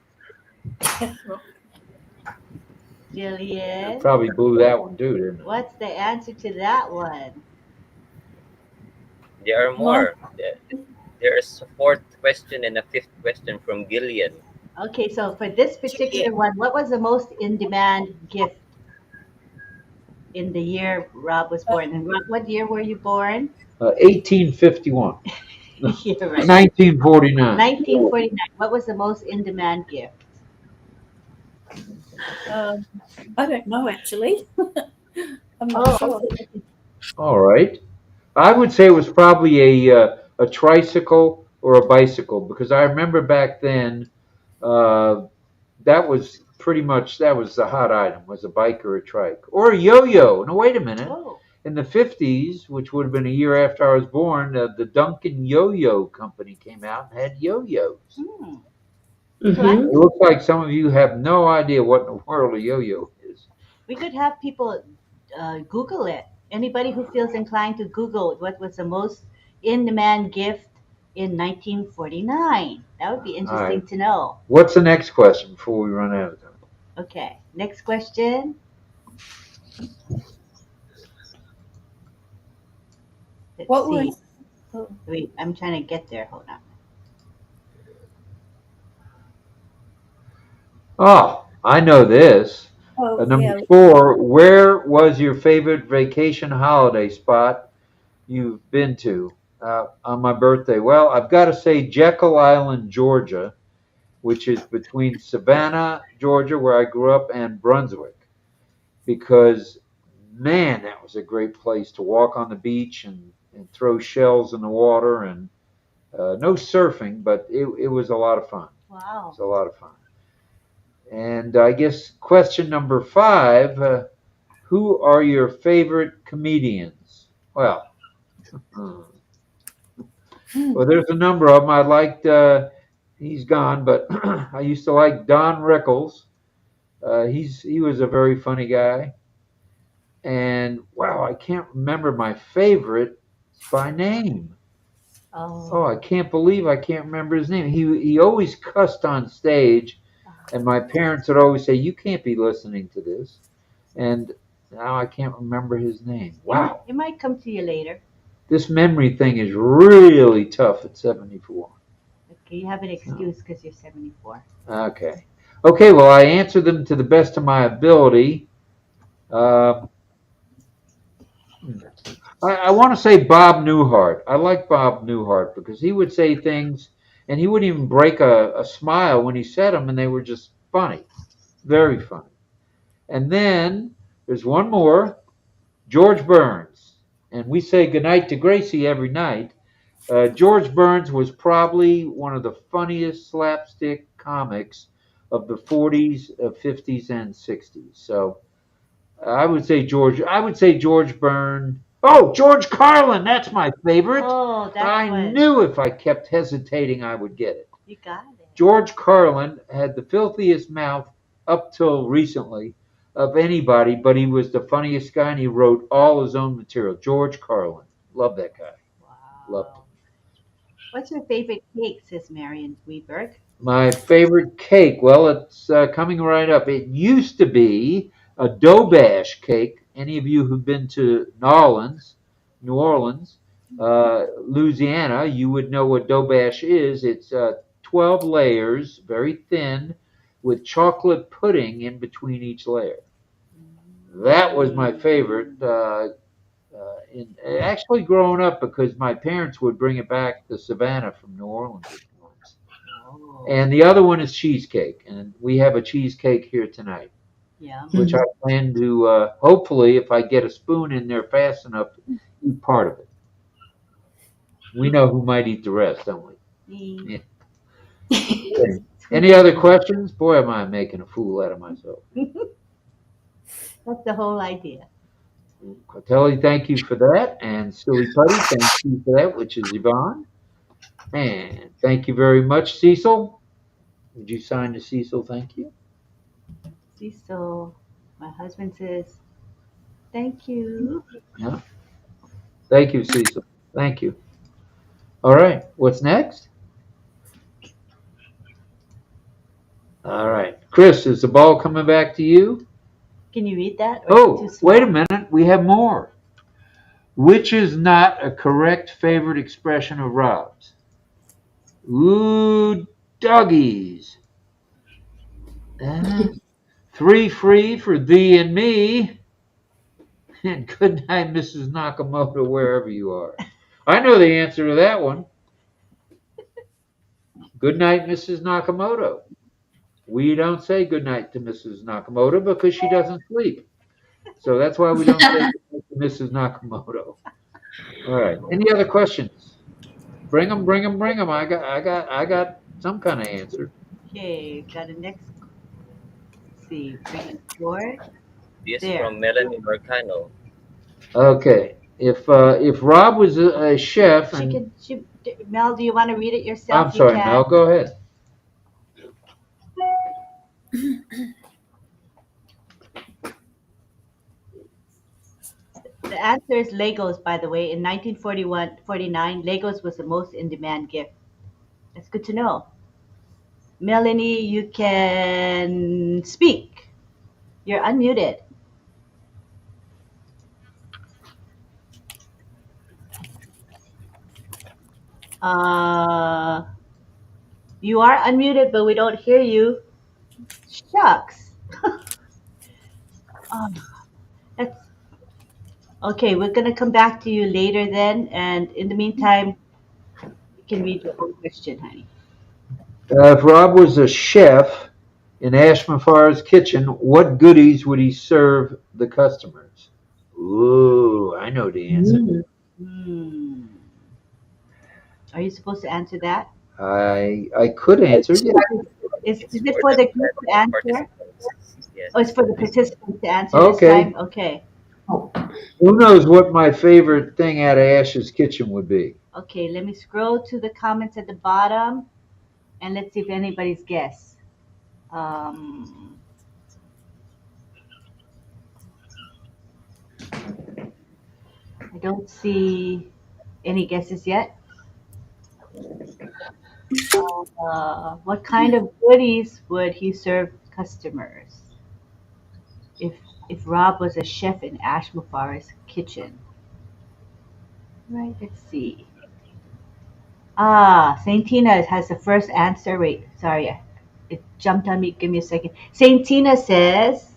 [SPEAKER 1] Jillian,
[SPEAKER 2] Probably blew that one too, didn't it?
[SPEAKER 1] what's the answer to that one?
[SPEAKER 3] There are
[SPEAKER 7] My,
[SPEAKER 3] more. There's a fourth question and a fifth question from Gillian.
[SPEAKER 1] Okay, so for this particular one, what was the most in-demand gift in the year Rob was born? And Rob, what year were you born?
[SPEAKER 2] 1851.
[SPEAKER 1] You're right.
[SPEAKER 2] 1949.
[SPEAKER 1] 1949. What was the most in-demand gift?
[SPEAKER 7] I don't know actually. I'm not
[SPEAKER 1] Oh,
[SPEAKER 7] sure.
[SPEAKER 2] All right. I would say it was probably a tricycle or a bicycle because I remember back then that was pretty much that was the hot item was a bike or a trike or a yo-yo. No, wait a minute.
[SPEAKER 1] oh,
[SPEAKER 2] In the 50s, which would have been a year after I was born, the Duncan Yo-Yo Company came out and had yo-yos.
[SPEAKER 1] hmm.
[SPEAKER 5] Mm-hmm.
[SPEAKER 2] It looks like some of you have no idea what in the world a yo-yo is.
[SPEAKER 1] We could have people Google it. Anybody who feels inclined to Google what was the most in-demand gift in 1949. That would be
[SPEAKER 2] All
[SPEAKER 1] interesting
[SPEAKER 2] right.
[SPEAKER 1] to know.
[SPEAKER 2] What's the next question before we run out of time?
[SPEAKER 1] Okay, next question. Let's
[SPEAKER 7] What
[SPEAKER 1] see.
[SPEAKER 7] was? Oh,
[SPEAKER 1] Wait, I'm trying to get there. Hold on.
[SPEAKER 2] Oh, I know this.
[SPEAKER 7] oh
[SPEAKER 2] Number
[SPEAKER 7] yeah.
[SPEAKER 2] 4, where was your favorite vacation holiday spot you've been to on my birthday? Well, I've got to say Jekyll Island, Georgia, which is between Savannah, Georgia, where I grew up, and Brunswick, because man, that was a great place to walk on the beach and throw shells in the water and no surfing, but it was a lot of fun.
[SPEAKER 1] Wow.
[SPEAKER 2] It's a lot of fun. And I guess question number 5, who are your favorite comedians? Well, there's a number of them. I liked, he's gone, but I used to like Don Rickles. He was a very funny guy. And wow, I can't remember my favorite by name. Oh, I can't believe I can't remember his name. He always cussed on stage, and my parents would always say, "You can't be listening to this." And now I can't remember his name. Wow,
[SPEAKER 1] It might come to you later.
[SPEAKER 2] this memory thing is really tough at 74.
[SPEAKER 1] Okay, you have an excuse because you're 74.
[SPEAKER 2] Okay, okay. Well, I answered them to the best of my ability. Uh, I want to say Bob Newhart. I like Bob Newhart because he would say things and he wouldn't even break a smile when he said them, and they were just funny, very funny. And then there's one more, George Burns. And we say goodnight to Gracie every night. George Burns was probably one of the funniest slapstick comics of the 40s, 50s, and 60s. So I would say George. I would say George Byrne. Oh, George Carlin. That's my favorite.
[SPEAKER 1] Oh, that's
[SPEAKER 2] I
[SPEAKER 1] one.
[SPEAKER 2] knew if I kept hesitating, I would get it.
[SPEAKER 1] You got it.
[SPEAKER 2] George Carlin had the filthiest mouth up till recently of anybody, but he was the funniest guy, and he wrote all his own material. George Carlin. Love that guy. Loved him.
[SPEAKER 1] Wow. What's your favorite cake, says Marion Weberg?
[SPEAKER 2] My favorite cake. Well, it's coming right up. It used to be a dough-bash cake. Any of you who've been to New Orleans, Louisiana, you would know what dough-bash is. It's 12 layers, very thin, with chocolate pudding in between each layer. That was my favorite. Actually, growing up, because my parents would bring it back to Savannah from New Orleans.
[SPEAKER 1] Oh.
[SPEAKER 2] And the other one is cheesecake, and we have a cheesecake here tonight.
[SPEAKER 1] Yeah.
[SPEAKER 2] which I plan to, hopefully, if I get a spoon in there fast enough, eat part of it. We know who might eat the rest, don't we?
[SPEAKER 1] Mm.
[SPEAKER 2] Okay. Any other questions? Boy, am I making a fool out of myself.
[SPEAKER 1] That's the whole idea.
[SPEAKER 2] Cotelli, thank you for that. And Silly Putty, thank you for that, which is Yvonne. And thank you very much, Cecil. Would you sign to Cecil? Thank you.
[SPEAKER 1] Cecil, my husband says, thank you.
[SPEAKER 2] Yeah. Thank you, Cecil. Thank you. All right. What's next? All right. Chris, is the ball coming back to you?
[SPEAKER 1] Can you read that? Or is it
[SPEAKER 2] Oh,
[SPEAKER 1] too small?
[SPEAKER 2] wait a minute. We have more. Which is not a correct favorite expression of Rob's? Ooh, doggies. 3 free for thee and me. And good night, Mrs. Nakamoto, wherever you are. I know the answer to that one. Good night, Mrs. Nakamoto. We don't say good night to Mrs. Nakamoto because she doesn't sleep. So that's why we don't say good night to Mrs. Nakamoto. All right. Any other questions? Bring them, bring them, bring them. I got some kind of answer.
[SPEAKER 1] Okay, got a next. Let's see, bring it forward.
[SPEAKER 3] This
[SPEAKER 1] There.
[SPEAKER 3] from Melanie Marcano.
[SPEAKER 2] Okay. If Rob was a chef, and
[SPEAKER 1] Mel, do you want to read it yourself?
[SPEAKER 2] I'm sorry,
[SPEAKER 1] You can.
[SPEAKER 2] Mel, go ahead.
[SPEAKER 1] The answer is Legos, by the way. In 1949, Legos was the most in-demand gift. That's good to know. Melanie, you can speak. You're unmuted. Uh, you are unmuted, but we don't hear you. Shucks. Oh, that's okay. We're gonna come back to you later then, and in the meantime, you can read your own question, honey.
[SPEAKER 2] If Rob was a chef in Ashmafar's kitchen, what goodies would he serve the customers? Ooh, I know the answer.
[SPEAKER 1] Hmm. Are you supposed to answer that?
[SPEAKER 2] I could answer. Yeah.
[SPEAKER 1] Is
[SPEAKER 3] It's
[SPEAKER 1] it
[SPEAKER 3] for
[SPEAKER 1] for
[SPEAKER 3] the
[SPEAKER 1] the group to answer?
[SPEAKER 3] participants. Yes.
[SPEAKER 1] Oh, it's for the participants to answer
[SPEAKER 2] Okay.
[SPEAKER 1] this time? Okay.
[SPEAKER 2] Who knows what my favorite thing out of Ash's kitchen would be?
[SPEAKER 1] Okay, let me scroll to the comments at the bottom and let's see if anybody's guess. Um, I don't see any guesses yet. What kind of goodies would he serve customers if if Rob was a chef in Ash Mufareh's kitchen? Right, let's see. Saint Tina has the first answer. Wait, sorry, it jumped on me. Give me a second. Saint Tina says,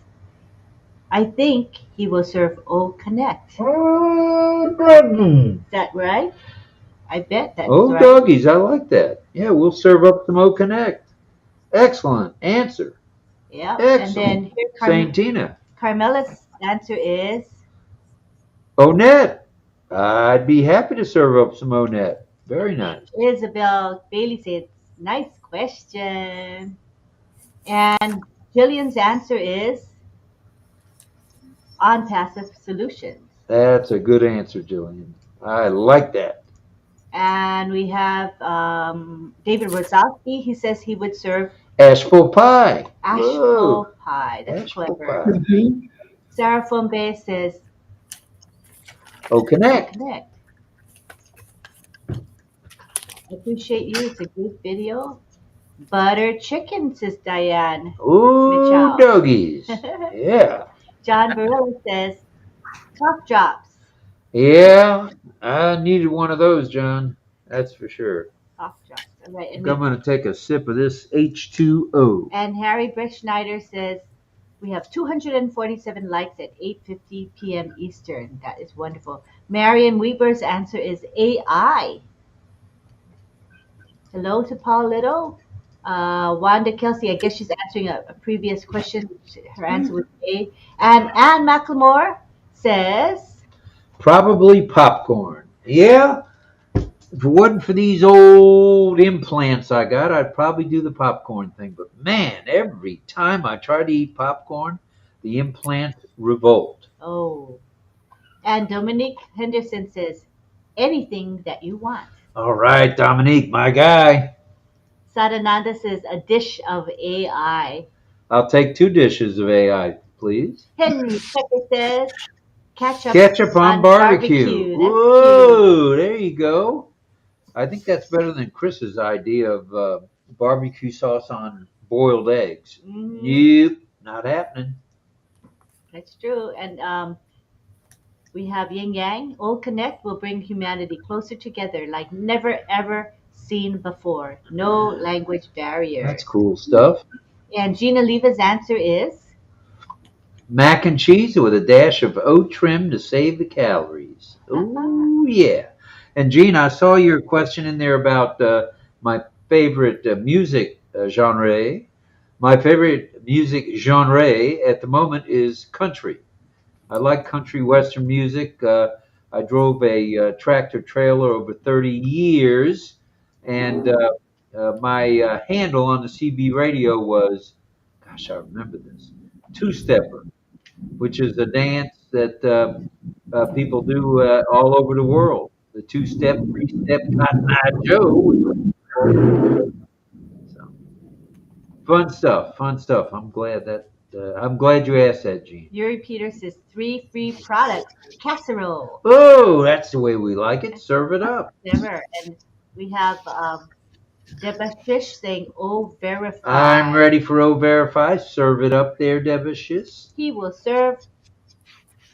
[SPEAKER 1] I think he will serve O Connect. Is that right? I bet that's
[SPEAKER 2] Oh,
[SPEAKER 1] right.
[SPEAKER 2] doggies, I like that. Yeah, we'll serve up some O Connect. Excellent answer.
[SPEAKER 1] Yeah.
[SPEAKER 2] Excellent.
[SPEAKER 1] And then here
[SPEAKER 2] Saint Tina.
[SPEAKER 1] Carmela's answer is
[SPEAKER 2] Onet. I'd be happy to serve up some Onet. Very nice.
[SPEAKER 1] Isabel Bailey says, nice question. And Jillian's answer is on passive solutions.
[SPEAKER 2] That's a good answer, Jillian. I like that.
[SPEAKER 1] And we have David Rosowski. He says he would serve
[SPEAKER 2] Asheville pie.
[SPEAKER 1] asheville pie. That's
[SPEAKER 2] Asheville
[SPEAKER 1] clever.
[SPEAKER 2] pie.
[SPEAKER 1] Sarah Fombe says
[SPEAKER 2] Oh, Connect.
[SPEAKER 1] Connect. I appreciate you. It's a good video. Butter chicken, says Diane.
[SPEAKER 2] Ooh,
[SPEAKER 1] Mitchell.
[SPEAKER 2] doggies. Yeah.
[SPEAKER 1] John Barilla says cough drops.
[SPEAKER 2] Yeah, I needed one of those, John. That's for sure.
[SPEAKER 1] Cough drops. All right.
[SPEAKER 2] I'm going to take a sip of this H2O.
[SPEAKER 1] And Harry Brett Schneider says we have 247 likes at 8:50 p.m. Eastern. That is wonderful. Marion Weber's answer is AI. Hello to Paul Little. Wanda Kelsey, I guess she's answering a previous question. Her answer was A. And Anne McLemore says,
[SPEAKER 2] Probably popcorn. Yeah, if it wasn't for these old implants I got, I'd probably do the popcorn thing. But man, every time I try to eat popcorn, the implants revolt.
[SPEAKER 1] oh. And Dominique Henderson says, anything that you want.
[SPEAKER 2] All right, Dominique, my guy.
[SPEAKER 1] Sadananda says, a dish of AI.
[SPEAKER 2] I'll take 2 dishes of AI, please.
[SPEAKER 1] Henry Tucker says, ketchup,
[SPEAKER 2] Ketchup on barbecue.
[SPEAKER 1] That's
[SPEAKER 2] Whoa, there you go. I think that's better than Chris's idea of barbecue sauce on boiled eggs.
[SPEAKER 1] cute. Mhm.
[SPEAKER 2] Yep, not happening.
[SPEAKER 1] That's true. And we have Yin Yang. Old Connect will bring humanity closer together like never ever seen before. No language barrier.
[SPEAKER 2] That's cool stuff.
[SPEAKER 1] And Gina Leva's answer is
[SPEAKER 2] Mac and cheese with a dash of oat trim to save the calories. Oh, yeah. And Gene, I saw your question in there about my favorite music genre. My favorite music genre at the moment is country. I like country western music. I drove a tractor trailer over 30 years, and my handle on the CB radio was, gosh, I remember this, two-stepper, which is a dance that people do all over the world. The two-step, three-step, Cotton Eye Joe. So, fun stuff, fun stuff. I'm glad you asked that, Gene.
[SPEAKER 1] Yuri Peter says 3 free products casserole.
[SPEAKER 2] Oh, that's the way we like it. Serve it up.
[SPEAKER 1] Never. And we have Deborah Fish saying, "Oh, verify."
[SPEAKER 2] I'm ready for O Verify. Serve it up there, Devicious.
[SPEAKER 1] He will serve.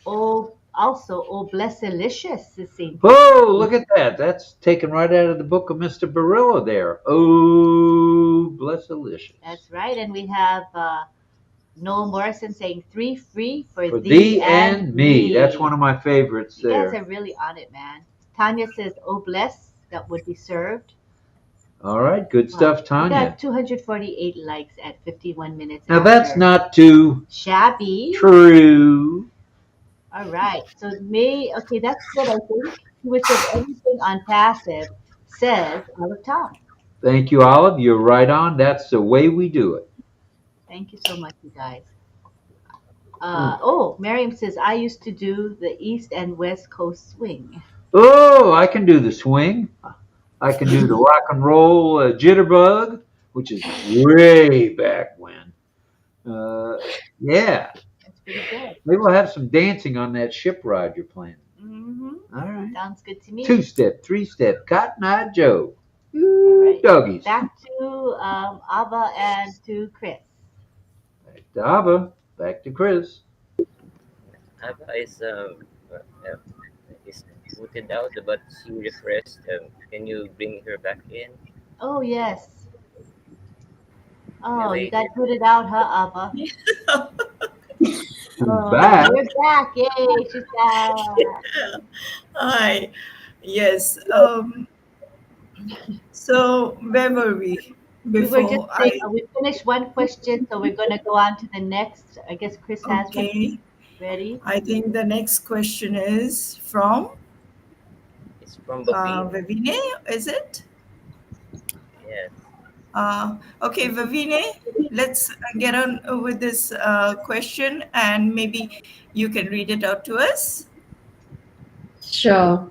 [SPEAKER 1] Oh, also, oh, blessalicious. The same.
[SPEAKER 2] Oh, look at that. That's taken right out of the book of Mr. Barillo there. Oh, blessalicious.
[SPEAKER 1] That's right. And we have Noel Morrison saying 3 free for
[SPEAKER 2] thee and me. That's one of my favorites
[SPEAKER 1] You
[SPEAKER 2] there.
[SPEAKER 1] guys are really on it, man. Tanya says, "Oh, bless." That would be served.
[SPEAKER 2] All right, good stuff,
[SPEAKER 1] We
[SPEAKER 2] Tanya.
[SPEAKER 1] got 248 likes at 51 minutes.
[SPEAKER 2] Now that's
[SPEAKER 1] after.
[SPEAKER 2] not too
[SPEAKER 1] Shabby.
[SPEAKER 2] true.
[SPEAKER 1] All right. So okay, that's good, I think. Which of anything on passive says Olive Tom.
[SPEAKER 2] Thank you, Olive. You're right on. That's the way we do it.
[SPEAKER 1] Thank you so much, you guys. Oh, Miriam says, I used to do the East and West Coast swing.
[SPEAKER 2] Oh, I can do the swing. I can do the rock and roll jitterbug, which is way back when. Yeah.
[SPEAKER 1] That's pretty good.
[SPEAKER 2] Maybe we'll have some dancing on that ship ride you're planning.
[SPEAKER 1] Mm-hmm.
[SPEAKER 2] All right.
[SPEAKER 1] Sounds good to me.
[SPEAKER 2] 2-step, 3-step, Cotton Eye Joe.
[SPEAKER 1] Right.
[SPEAKER 2] Doggies.
[SPEAKER 1] Back to Abba and to Chris.
[SPEAKER 2] Back to Abba. Back to Chris.
[SPEAKER 3] Ava is booted out, but she refreshed. Can you bring her back in?
[SPEAKER 1] Oh, yes. Oh,
[SPEAKER 3] Yeah,
[SPEAKER 1] you got put it out, huh, Abba? Oh,
[SPEAKER 2] Back.
[SPEAKER 1] you're back. Yay, she's back.
[SPEAKER 4] Hi. Yes. So where were we
[SPEAKER 1] We
[SPEAKER 4] before?
[SPEAKER 1] were just saying, we finished one question, so we're going to go on to the next. I guess Chris has one
[SPEAKER 4] Okay.
[SPEAKER 1] ready.
[SPEAKER 4] I think the next question is from
[SPEAKER 3] It's from Bavine.
[SPEAKER 4] Vivine, is it?
[SPEAKER 3] Yes.
[SPEAKER 4] Okay, Vivine, let's get on with this question and maybe you can read it out to us.
[SPEAKER 5] Sure.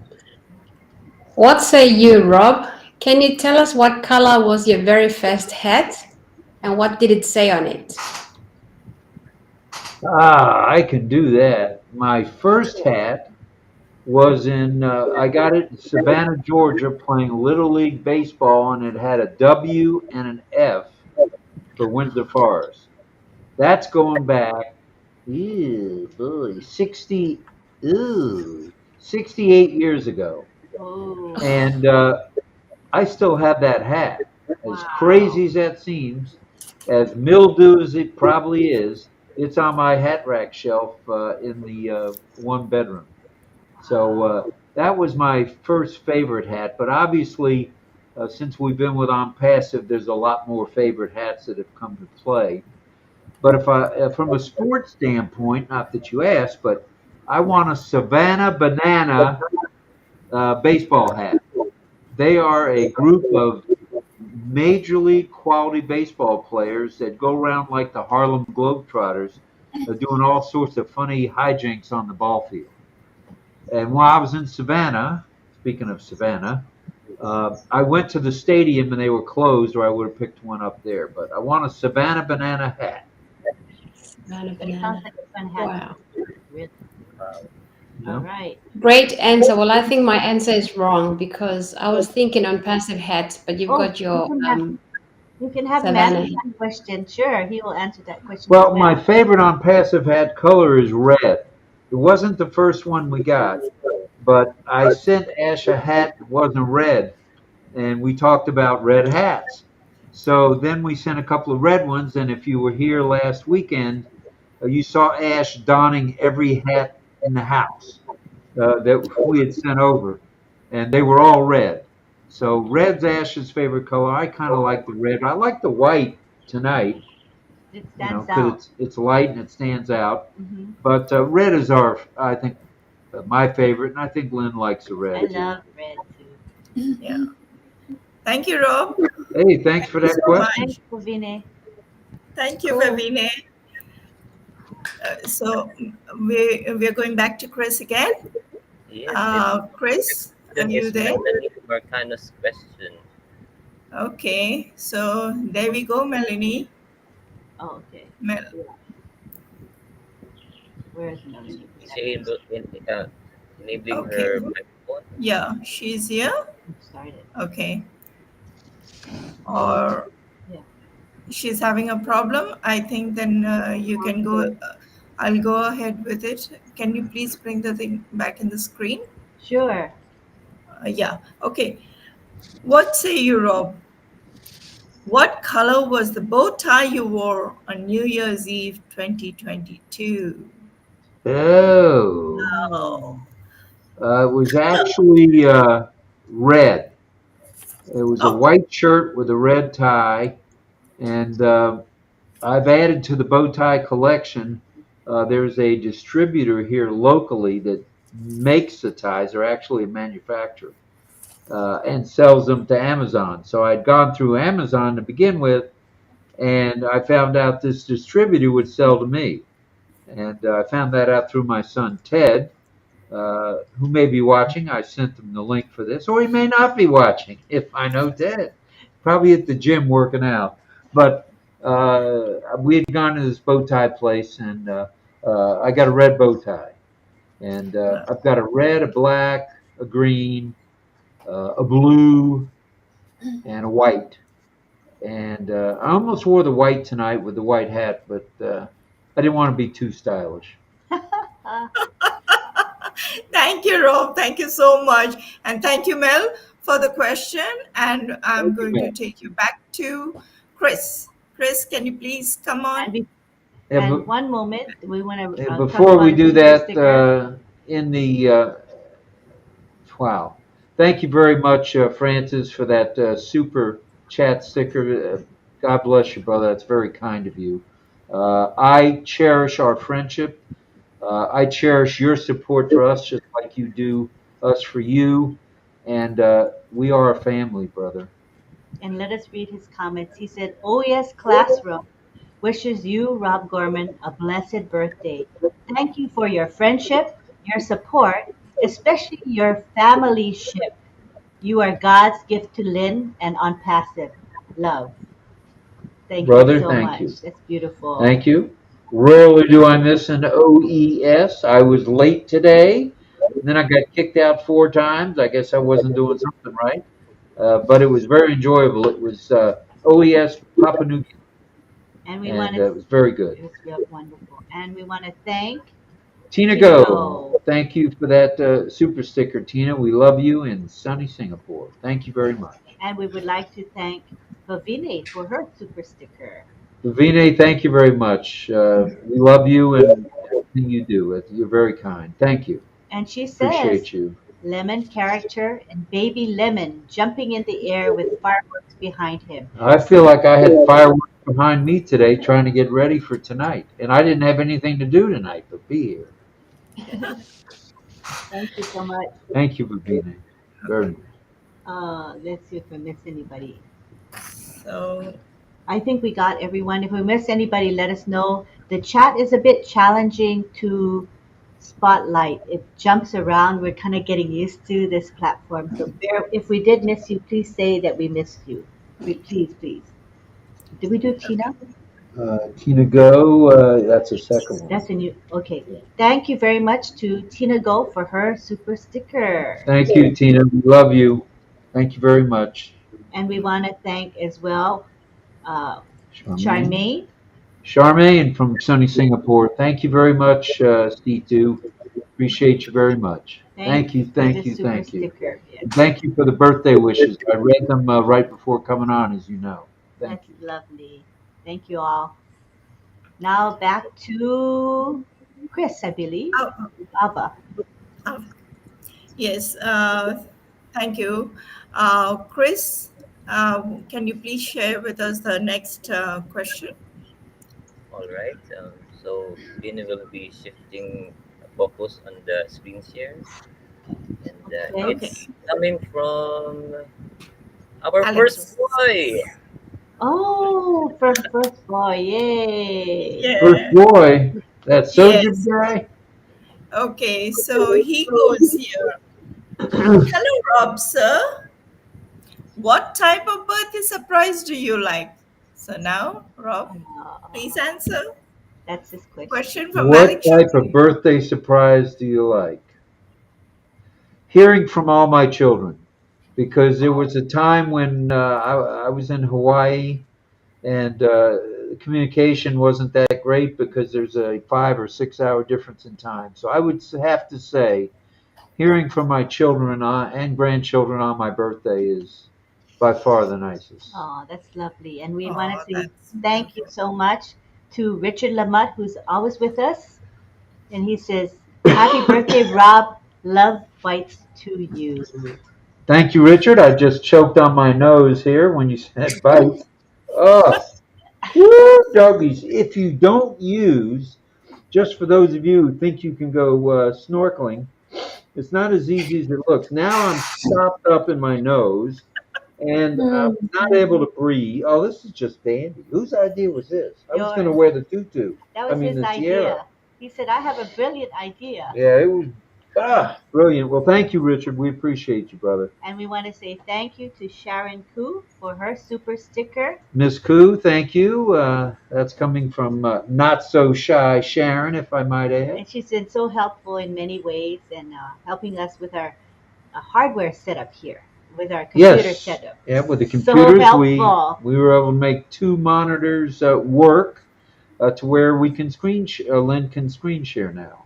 [SPEAKER 5] What say you, Rob? Can you tell us what color was your very first hat and what did it say on it?
[SPEAKER 2] I can do that. My first hat was I got it in Savannah, Georgia, playing Little League Baseball, and it had a W and an F for Windsor Forest. That's going back, 68 years ago.
[SPEAKER 1] Oh,
[SPEAKER 2] And I still have that hat. As
[SPEAKER 1] Wow.
[SPEAKER 2] crazy as that seems, as mildew as it probably is, it's on my hat rack shelf in the one bedroom. So that was my first favorite hat. But obviously, since we've been with On Passive, there's a lot more favorite hats that have come to play. But if from a sports standpoint, not that you asked, but I want a Savannah Banana baseball hat. They are a group of major league quality baseball players that go around like the Harlem Globetrotters, doing all sorts of funny hijinks on the ball field. And while I was in Savannah, speaking of Savannah, I went to the stadium and they were closed, or I would have picked one up there. But I want a Savannah Banana hat.
[SPEAKER 5] Savannah
[SPEAKER 1] It
[SPEAKER 5] banana.
[SPEAKER 1] sounds like a fun hat.
[SPEAKER 5] Wow.
[SPEAKER 1] Really.
[SPEAKER 2] Yeah.
[SPEAKER 1] All right.
[SPEAKER 5] Great answer. Well, I think my answer is wrong because I was thinking on passive hats, but you've got your
[SPEAKER 1] You can have
[SPEAKER 5] Savannah.
[SPEAKER 1] Matthew's question. Sure, he will answer that question.
[SPEAKER 2] Well,
[SPEAKER 1] as
[SPEAKER 2] my favorite on passive hat color is red. It wasn't the first one we got, but I sent Ash a hat that wasn't red, and we talked about red hats. So then we sent a couple of red ones, and if you were here last weekend, you saw Ash donning every hat in the house that we had sent over, and they were all red. So red's Ash's favorite color. I kind of like the red. I like the white tonight,
[SPEAKER 1] It
[SPEAKER 2] you know,
[SPEAKER 1] stands out.
[SPEAKER 2] because it's light and it stands out.
[SPEAKER 1] Mhm.
[SPEAKER 2] But red is I think, my favorite, and I think Lynn likes the red
[SPEAKER 1] I
[SPEAKER 2] too.
[SPEAKER 1] love red too.
[SPEAKER 4] Yeah. Thank you, Rob.
[SPEAKER 2] Hey, thanks for that
[SPEAKER 4] so
[SPEAKER 2] question.
[SPEAKER 1] Thanks, Pavine.
[SPEAKER 4] Thank you,
[SPEAKER 5] Cool.
[SPEAKER 4] Vavine. So we're going back to Chris again.
[SPEAKER 3] Yes,
[SPEAKER 4] Chris, are you
[SPEAKER 3] it's
[SPEAKER 4] there?
[SPEAKER 3] Melanie Marcano's question.
[SPEAKER 4] Okay, so there we go, Melanie.
[SPEAKER 1] Oh, okay. Where is Melanie?
[SPEAKER 3] Is she able enabling
[SPEAKER 4] Okay.
[SPEAKER 3] her microphone?
[SPEAKER 4] Yeah, she's here.
[SPEAKER 1] Started.
[SPEAKER 4] Okay. Or
[SPEAKER 1] Yeah.
[SPEAKER 4] she's having a problem. I think then you can go. I'll go ahead with it. Can you please bring the thing back in the screen?
[SPEAKER 1] Sure.
[SPEAKER 4] Yeah. Okay. What say you, Rob? What color was the bow tie you wore on New Year's Eve 2022?
[SPEAKER 2] Oh, it was actually red. It was a
[SPEAKER 4] Oh.
[SPEAKER 2] white shirt with a red tie, and I've added to the bow tie collection. There's a distributor here locally that makes the ties. They're actually a manufacturer and sells them to Amazon. So I'd gone through Amazon to begin with, and I found out this distributor would sell to me. And I found that out through my son Ted, who may be watching. I sent him the link for this, or he may not be watching if I know Ted. Probably at the gym working out. But we had gone to this bow tie place, and I got a red bow tie. And I've got a red, a black, a green, a blue, and a white. And I almost wore the white tonight with the white hat, but I didn't want to be too stylish.
[SPEAKER 4] Thank you, Rob. Thank you so much. And thank you, Mel, for the question. And I'm
[SPEAKER 2] Thank you,
[SPEAKER 4] going
[SPEAKER 2] Mel.
[SPEAKER 4] to take you back to Chris. Chris, can you please come on?
[SPEAKER 1] And one moment, we want to.
[SPEAKER 2] Before we do that, in the wow, thank you very much, Francis, for that super chat sticker. God bless you, brother. That's very kind of you. I cherish our friendship. I cherish your support for us, just like you do us for you. And we are a family, brother.
[SPEAKER 1] And let us read his comments. He said, "Oh yes, classroom. Wishes you, Rob Gorman, a blessed birthday. Thank you for your friendship, your support, especially your family ship. You are God's gift to Lynn and on passive. Love." Thank
[SPEAKER 2] Brother,
[SPEAKER 1] you so
[SPEAKER 2] thank
[SPEAKER 1] much.
[SPEAKER 2] you.
[SPEAKER 1] That's beautiful.
[SPEAKER 2] Thank you. Rarely do I miss an OES. I was late today. Then I got kicked out 4 times. I guess I wasn't doing something right. But it was very enjoyable. It was OES Papua New Guinea.
[SPEAKER 1] And we
[SPEAKER 2] And
[SPEAKER 1] want
[SPEAKER 2] it was very good.
[SPEAKER 1] It was real wonderful. And we want to thank
[SPEAKER 2] Tina
[SPEAKER 1] Tina
[SPEAKER 2] Go.
[SPEAKER 1] Go.
[SPEAKER 2] Thank you for that super sticker, Tina. We love you in sunny Singapore. Thank you very much.
[SPEAKER 1] And we would like to thank Pavine for her super sticker.
[SPEAKER 2] Vinay, thank you very much. We love you and everything you do. You're very kind. Thank you.
[SPEAKER 1] And she says,
[SPEAKER 2] Appreciate you.
[SPEAKER 1] Lemon character, and baby Lemon jumping in the air with fireworks behind him.
[SPEAKER 2] I feel like I had fireworks behind me today trying to get ready for tonight. And I didn't have anything to do tonight but be here.
[SPEAKER 1] Thank you so much.
[SPEAKER 2] Thank you for being here. Very much.
[SPEAKER 1] Let's see if I miss anybody.
[SPEAKER 4] So
[SPEAKER 1] I think we got everyone. If we miss anybody, let us know. The chat is a bit challenging to spotlight. It jumps around. We're kind of getting used to this platform. So if we did miss you, please say that we missed you. Please, please. Did we do Tina?
[SPEAKER 2] Tina Go, that's her second one.
[SPEAKER 1] That's a new. Okay. Thank you very much to Tina Go for her super sticker.
[SPEAKER 2] Thank you, Tina. We love you. Thank you very much.
[SPEAKER 1] And we want to thank as well
[SPEAKER 2] Charmaine.
[SPEAKER 1] Charmaine.
[SPEAKER 2] Charmaine from sunny Singapore. Thank you very much, C2. Appreciate you very much. Thank you.
[SPEAKER 1] for the super sticker. Yes.
[SPEAKER 2] And thank you for the birthday wishes. I read them right before coming on, as you know. Thank
[SPEAKER 1] That's
[SPEAKER 2] you.
[SPEAKER 1] lovely. Thank you all. Now back to Chris, I believe. Abba.
[SPEAKER 4] yes, thank you. Chris, can you please share with us the next question?
[SPEAKER 3] All right. So Lynn will be shifting focus on the screen share, and
[SPEAKER 1] Okay.
[SPEAKER 3] it's coming from our
[SPEAKER 4] Alex.
[SPEAKER 3] first boy.
[SPEAKER 1] Oh, first boy. Yay.
[SPEAKER 4] Yeah.
[SPEAKER 2] First boy, that Sojib
[SPEAKER 4] Yes.
[SPEAKER 2] guy.
[SPEAKER 4] Okay, so he goes here. Hello, Rob, sir. What type of birthday surprise do you like? So now, Rob, please answer.
[SPEAKER 1] That's his question.
[SPEAKER 4] Question from
[SPEAKER 2] What
[SPEAKER 4] Alex.
[SPEAKER 2] type of birthday surprise do you like? Hearing from all my children, because there was a time when I was in Hawaii and the communication wasn't that great because there's a 5 or 6 hour difference in time. So I would have to say, hearing from my children and grandchildren on my birthday is by far the nicest.
[SPEAKER 1] Oh, that's lovely. And we
[SPEAKER 4] Oh,
[SPEAKER 1] want to say
[SPEAKER 4] that's
[SPEAKER 1] thank you so much to Richard Lamott, who's always with us. And he says, Happy birthday, Rob. Love bites to you.
[SPEAKER 2] Thank you, Richard. I just choked on my nose here when you said bites. Oh, woo, doggies. If you don't use, just for those of you who think you can go snorkeling, it's not as easy as it looks. Now I'm stopped up in my nose and I'm not able to breathe. Oh, this is just dandy. Whose idea was this? I was going to wear the tutu.
[SPEAKER 1] That was his
[SPEAKER 2] the
[SPEAKER 1] idea.
[SPEAKER 2] tiara.
[SPEAKER 1] He said, I have a brilliant idea.
[SPEAKER 2] Yeah, it was brilliant. Well, thank you, Richard. We appreciate you, brother.
[SPEAKER 1] And we want to say thank you to Sharon Koo for her super sticker.
[SPEAKER 2] Miss Koo, thank you. That's coming from not so shy Sharon, if I might add.
[SPEAKER 1] And she's been so helpful in many ways and helping us with our hardware setup here, with our computer setup.
[SPEAKER 2] Yeah, with the
[SPEAKER 1] So
[SPEAKER 2] computers,
[SPEAKER 1] helpful.
[SPEAKER 2] we were able to make 2 monitors work to where we can Lynn can screen share now.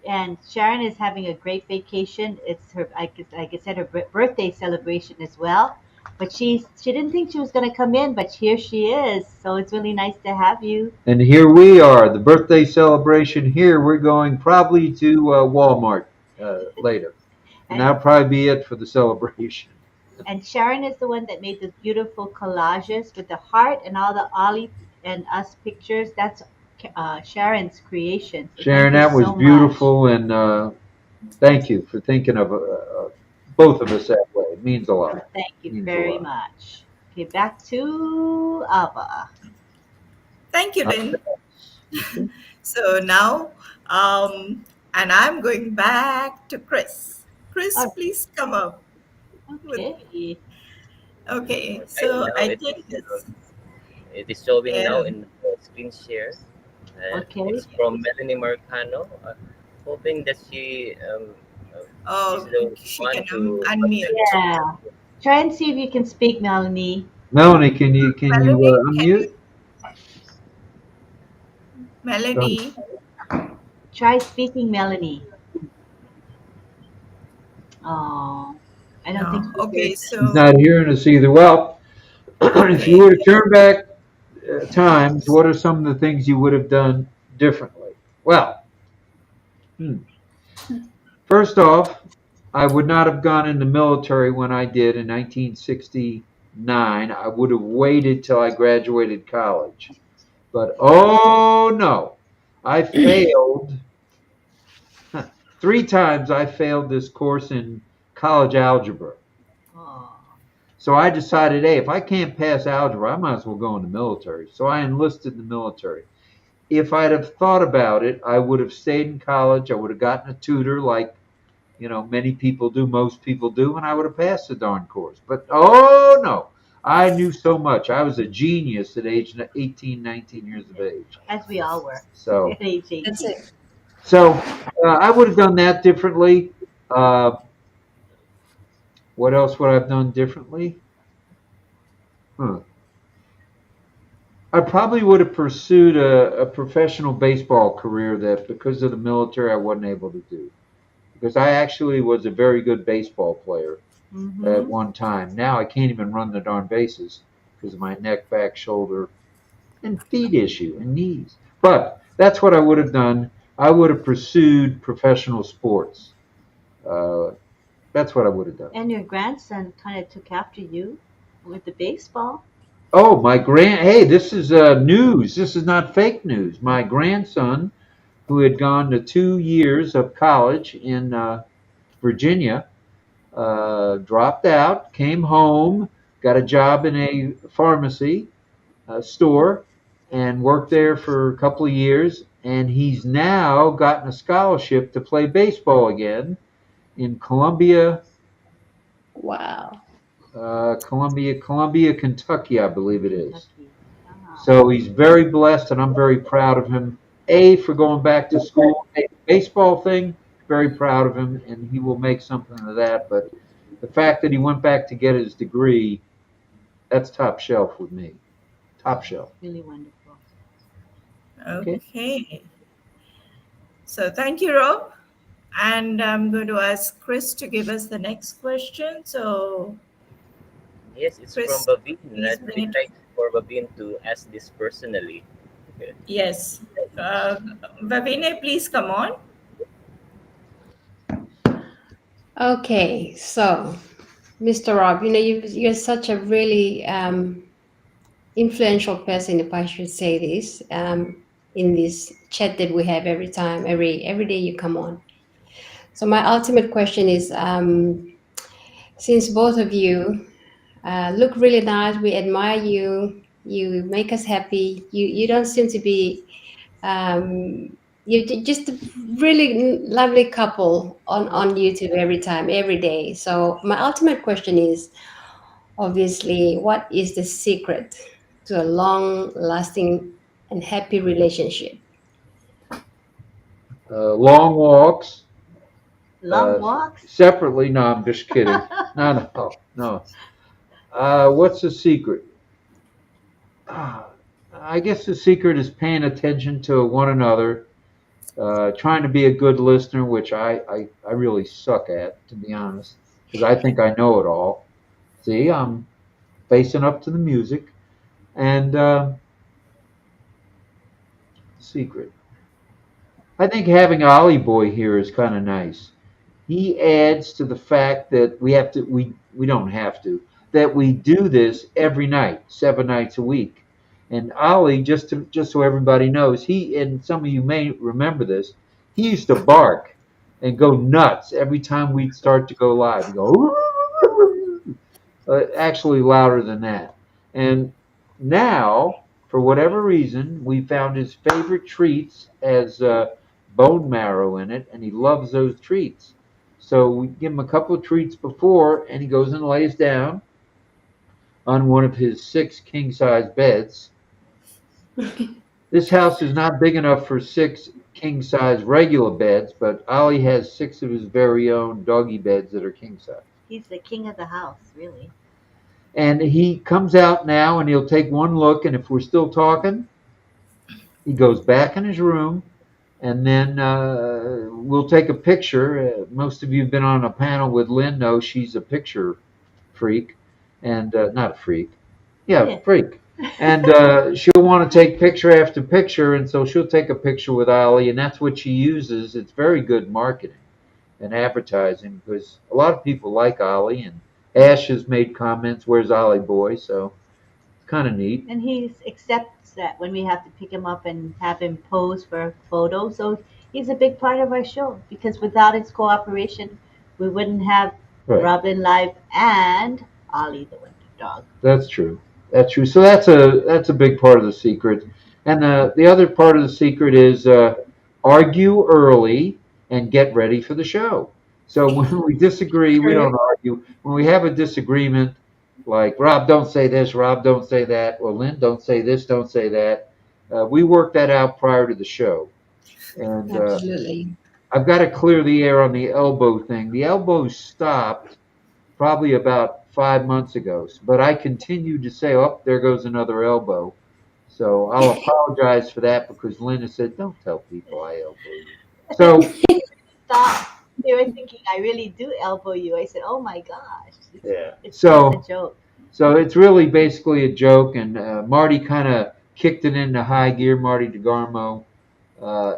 [SPEAKER 1] And Sharon is having a great vacation. It's her, like I said, her birthday celebration as well. But she didn't think she was going to come in, but here she is. So it's really nice to have you.
[SPEAKER 2] And here we are, the birthday celebration here. We're going probably to Walmart later. And that'll probably be it for the celebration.
[SPEAKER 1] And Sharon is the one that made those beautiful collages with the heart and all the Ollie and us pictures. That's Sharon's creation. So
[SPEAKER 2] Sharon, that was beautiful, and thank you for thinking of both of us that way. It means a lot.
[SPEAKER 1] Thank you very much. Okay, back to Abba.
[SPEAKER 4] Thank you, Lynn. So now, and I'm going back to Chris. Chris, please come up.
[SPEAKER 1] Okay.
[SPEAKER 4] Okay, so I did this.
[SPEAKER 3] It is showing now in the screen share.
[SPEAKER 1] Okay.
[SPEAKER 3] It's from Melanie Marcano. Hoping that she
[SPEAKER 4] she can unmute.
[SPEAKER 1] Yeah. Try and see if you can speak, Melanie.
[SPEAKER 2] Melanie, can you unmute?
[SPEAKER 4] Melanie.
[SPEAKER 1] Try speaking, Melanie. Oh, I don't think so.
[SPEAKER 4] Okay, so
[SPEAKER 2] she's not hearing us either. Well, if you were to turn back times, what are some of the things you would have done differently? Well, first off, I would not have gone in the military when I did in 1969. I would have waited till I graduated college. But oh no, I failed. 3 times I failed this course in college algebra.
[SPEAKER 1] Oh,
[SPEAKER 2] So I decided, hey, if I can't pass algebra, I might as well go in the military. So I enlisted in the military. If I'd have thought about it, I would have stayed in college. I would have gotten a tutor like, many people do, most people do, and I would have passed the darn course. But oh no, I knew so much. I was a genius at age 18, 19 years of age.
[SPEAKER 1] as we all were
[SPEAKER 2] So,
[SPEAKER 1] at age 18.
[SPEAKER 5] That's it.
[SPEAKER 2] so I would have done that differently. What else would I have done differently? I probably would have pursued a professional baseball career that, because of the military, I wasn't able to do. Because I actually was a very good baseball player at one time. Now I can't even run the darn bases because of my neck, back, shoulder, and feet issue and knees. But that's what I would have done. I would have pursued professional sports. That's what I would have done.
[SPEAKER 1] And your grandson kind of took after you with the baseball.
[SPEAKER 2] Oh, hey, this is news. This is not fake news. My grandson, who had gone to 2 years of college in Virginia, dropped out, came home, got a job in a pharmacy store, and worked there for a couple of years. And he's now gotten a scholarship to play baseball again in Columbia,
[SPEAKER 5] Wow.
[SPEAKER 2] Columbia, Kentucky, I believe it is.
[SPEAKER 1] Kentucky. Wow.
[SPEAKER 2] So he's very blessed, and I'm very proud of him. For going back to school, baseball thing, very proud of him, and he will make something of that. But the fact that he went back to get his degree, that's top shelf with me. Top shelf.
[SPEAKER 1] Really wonderful.
[SPEAKER 4] Okay. So thank you, Rob. And I'm going to ask Chris to give us the next question. So
[SPEAKER 3] Yes, it's
[SPEAKER 4] Chris,
[SPEAKER 3] from Babin.
[SPEAKER 4] please
[SPEAKER 3] Let
[SPEAKER 4] bring
[SPEAKER 3] me
[SPEAKER 4] it.
[SPEAKER 3] try for Babin to ask this personally. Okay.
[SPEAKER 4] Yes. Vavine, please come on.
[SPEAKER 5] Okay, so Mr. Rob, you're such a really influential person, if I should say this, in this chat that we have every time, every day you come on. So my ultimate question is, since both of you look really nice, we admire you, you make us happy. You don't seem to be you're just a really lovely couple on YouTube every time, every day. So my ultimate question is, obviously, what is the secret to a long-lasting and happy relationship?
[SPEAKER 2] Long walks.
[SPEAKER 1] Long walks.
[SPEAKER 2] Separately. No, I'm just kidding. No. What's the secret? I guess the secret is paying attention to one another, trying to be a good listener, which I really suck at, to be honest, because I think I know it all. See, I'm facing up to the music. And secret. I think having Ollie Boy here is kind of nice. He adds to the fact that we don't have to, that we do this every night, 7 nights a week. And Ollie, just so everybody knows, and some of you may remember this, he used to bark and go nuts every time we'd start to go live. He'd go, actually louder than that. And now, for whatever reason, we found his favorite treats as bone marrow in it, and he loves those treats. So we give him a couple of treats before, and he goes and lays down on one of his 6 king-size beds. This house is not big enough for 6 king-size regular beds, but Ollie has 6 of his very own doggy beds that are king-size.
[SPEAKER 1] He's the king of the house, really.
[SPEAKER 2] And he comes out now, and he'll take one look, and if we're still talking, he goes back in his room, and then we'll take a picture. Most of you have been on a panel with Lynn know she's a picture freak, and not a freak. Yeah, freak. And she'll want to take picture after picture, and so she'll take a picture with Ollie, and that's what she uses. It's very good marketing. and advertising, because a lot of people like Ollie, and Ash has made comments, "Where's Ollie boy?" So it's kind of neat.
[SPEAKER 1] And he accepts that when we have to pick him up and have him pose for a photo. So he's a big part of our show because without his cooperation, we wouldn't have
[SPEAKER 2] Right.
[SPEAKER 1] RobLynn Live and Ollie the Wonder Dog.
[SPEAKER 2] That's true. That's true. So that's a big part of the secret. And the other part of the secret is argue early and get ready for the show. So when we disagree, we don't argue. When we have a disagreement, like Rob, don't say this, Rob, don't say that, or Lynn, don't say this, don't say that. We work that out prior to the show. And
[SPEAKER 5] Absolutely.
[SPEAKER 2] I've got to clear the air on the elbow thing. The elbow stopped probably about 5 months ago, but I continued to say, "Oh, there goes another elbow." So I'll apologize for that because Linda said, "Don't tell people I elbow you." So
[SPEAKER 1] Thought they were thinking I really do elbow you. I said, "Oh my gosh,
[SPEAKER 2] yeah,
[SPEAKER 1] it's
[SPEAKER 2] so
[SPEAKER 1] just a joke."
[SPEAKER 2] so it's really basically a joke, and Marty kind of kicked it into high gear. Marty DeGarmo, uh,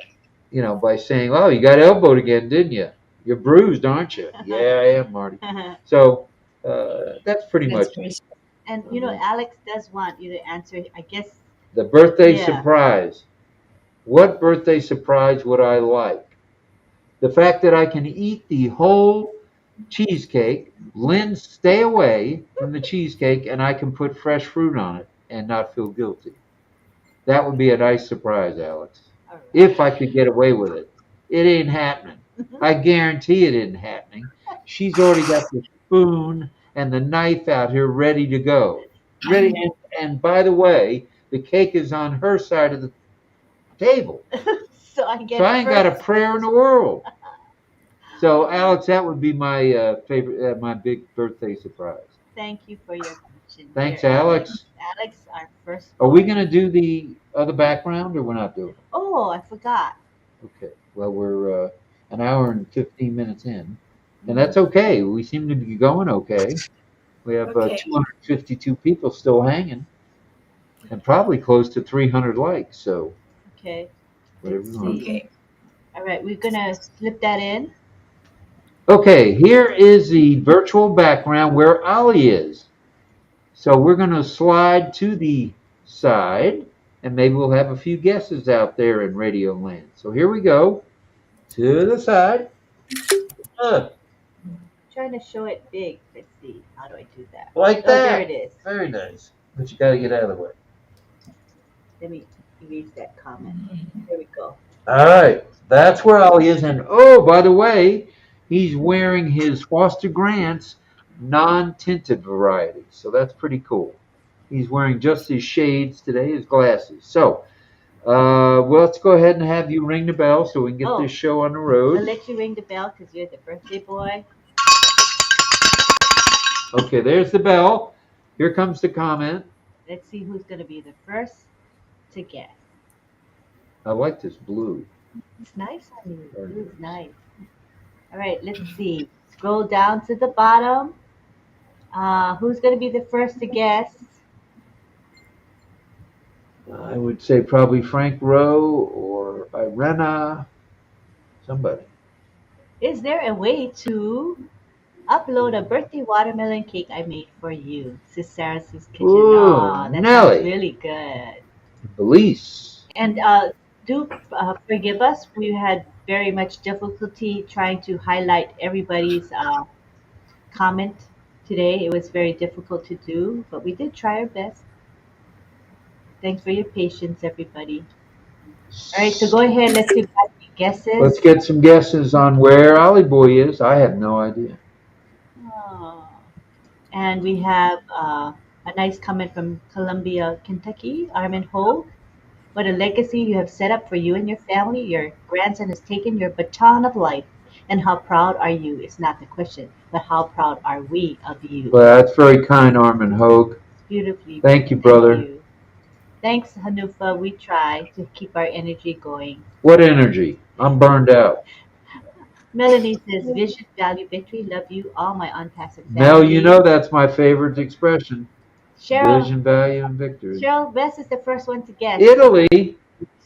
[SPEAKER 2] by saying, "Oh, you got elbowed again, didn't you? You're bruised, aren't you?" "Yeah, I am, Marty." So that's pretty
[SPEAKER 5] That's
[SPEAKER 2] much
[SPEAKER 5] great.
[SPEAKER 1] And Alex does want you to answer. I guess
[SPEAKER 2] the birthday
[SPEAKER 1] Yeah.
[SPEAKER 2] surprise. What birthday surprise would I like? The fact that I can eat the whole cheesecake, Lynn, stay away from the cheesecake, and I can put fresh fruit on it and not feel guilty. That would be a nice surprise, Alex.
[SPEAKER 1] all right.
[SPEAKER 2] If I could get away with it. It ain't happening. I guarantee it isn't happening. She's already got the spoon and the knife out here ready to go. Ready. And by the way, the cake is on her side of the table.
[SPEAKER 1] So I get
[SPEAKER 2] So I ain't got a
[SPEAKER 1] first.
[SPEAKER 2] prayer in the world. So, Alex, that would be my favorite, my big birthday surprise.
[SPEAKER 1] Thank you for your question.
[SPEAKER 2] Thanks,
[SPEAKER 1] dear
[SPEAKER 2] Alex.
[SPEAKER 1] Alex, our first.
[SPEAKER 2] Are we going to do the other background, or we're not doing it?
[SPEAKER 1] Oh, I forgot.
[SPEAKER 2] Okay. Well, we're an hour and 15 minutes in, and that's okay. We seem to be going okay. We have
[SPEAKER 4] Okay.
[SPEAKER 2] 252 people still hanging, and probably close to 300 likes. So,
[SPEAKER 1] Okay.
[SPEAKER 2] whatever you want.
[SPEAKER 4] Okay.
[SPEAKER 1] All right, we're gonna slip that in.
[SPEAKER 2] Okay, here is the virtual background where Ollie is. So we're going to slide to the side, and maybe we'll have a few guesses out there in Radio Land. So here we go. To the side.
[SPEAKER 1] Trying to show it big. Let's see. How do I do that?
[SPEAKER 2] Like
[SPEAKER 1] Oh, there
[SPEAKER 2] that.
[SPEAKER 1] it is.
[SPEAKER 2] Very nice. But you got to get out of the way.
[SPEAKER 1] Let me erase that comment. There we go.
[SPEAKER 2] All right. That's where Ollie is. And oh, by the way, he's wearing his Foster Grant's non-tinted variety. So that's pretty cool. He's wearing just his shades today, his glasses. So, well, let's go ahead and have you ring the bell so we can get this show on the
[SPEAKER 1] I'll
[SPEAKER 2] road.
[SPEAKER 1] let you ring the bell because you're the birthday boy.
[SPEAKER 2] Okay, there's the bell. Here comes the comment.
[SPEAKER 1] Let's see who's gonna be the first to guess.
[SPEAKER 2] I like this blue.
[SPEAKER 1] It's nice on you. It's nice. All right, let's see. Scroll down to the bottom. Who's gonna be the first to guess?
[SPEAKER 2] I would say probably Frank Rowe or Irena, somebody.
[SPEAKER 1] Is there a way to upload a birthday watermelon cake I made for you? Sis Sarah's Kitchen.
[SPEAKER 2] Ooh,
[SPEAKER 1] Oh, that
[SPEAKER 2] Nelly.
[SPEAKER 1] sounds really good.
[SPEAKER 2] Belize.
[SPEAKER 1] And do forgive us. We had very much difficulty trying to highlight everybody's comment today. It was very difficult to do, but we did try our best. Thanks for your patience, everybody. All right, so go ahead. Let's see back the guesses.
[SPEAKER 2] Let's get some guesses on where Ollie Boy is. I have no idea.
[SPEAKER 1] Oh. And we have a nice comment from Columbia, Kentucky, Armin Hogue. What a legacy you have set up for you and your family. Your grandson has taken your baton of life. And how proud are you? It's not the question, but how proud are we of you?
[SPEAKER 2] Well, that's very kind, Armin Hogue.
[SPEAKER 1] Beautifully.
[SPEAKER 2] Thank you, brother.
[SPEAKER 1] Thank you. Thanks, Hanufa. We try to keep our energy going.
[SPEAKER 2] What energy? I'm burned out.
[SPEAKER 1] Melanie says, vision, value, victory. Love you, all my unpassive family.
[SPEAKER 2] Mel, you know that's my favorite expression.
[SPEAKER 1] Cheryl,
[SPEAKER 2] Vision, value, and victory.
[SPEAKER 1] Cheryl Best is the first one to guess.
[SPEAKER 2] Italy?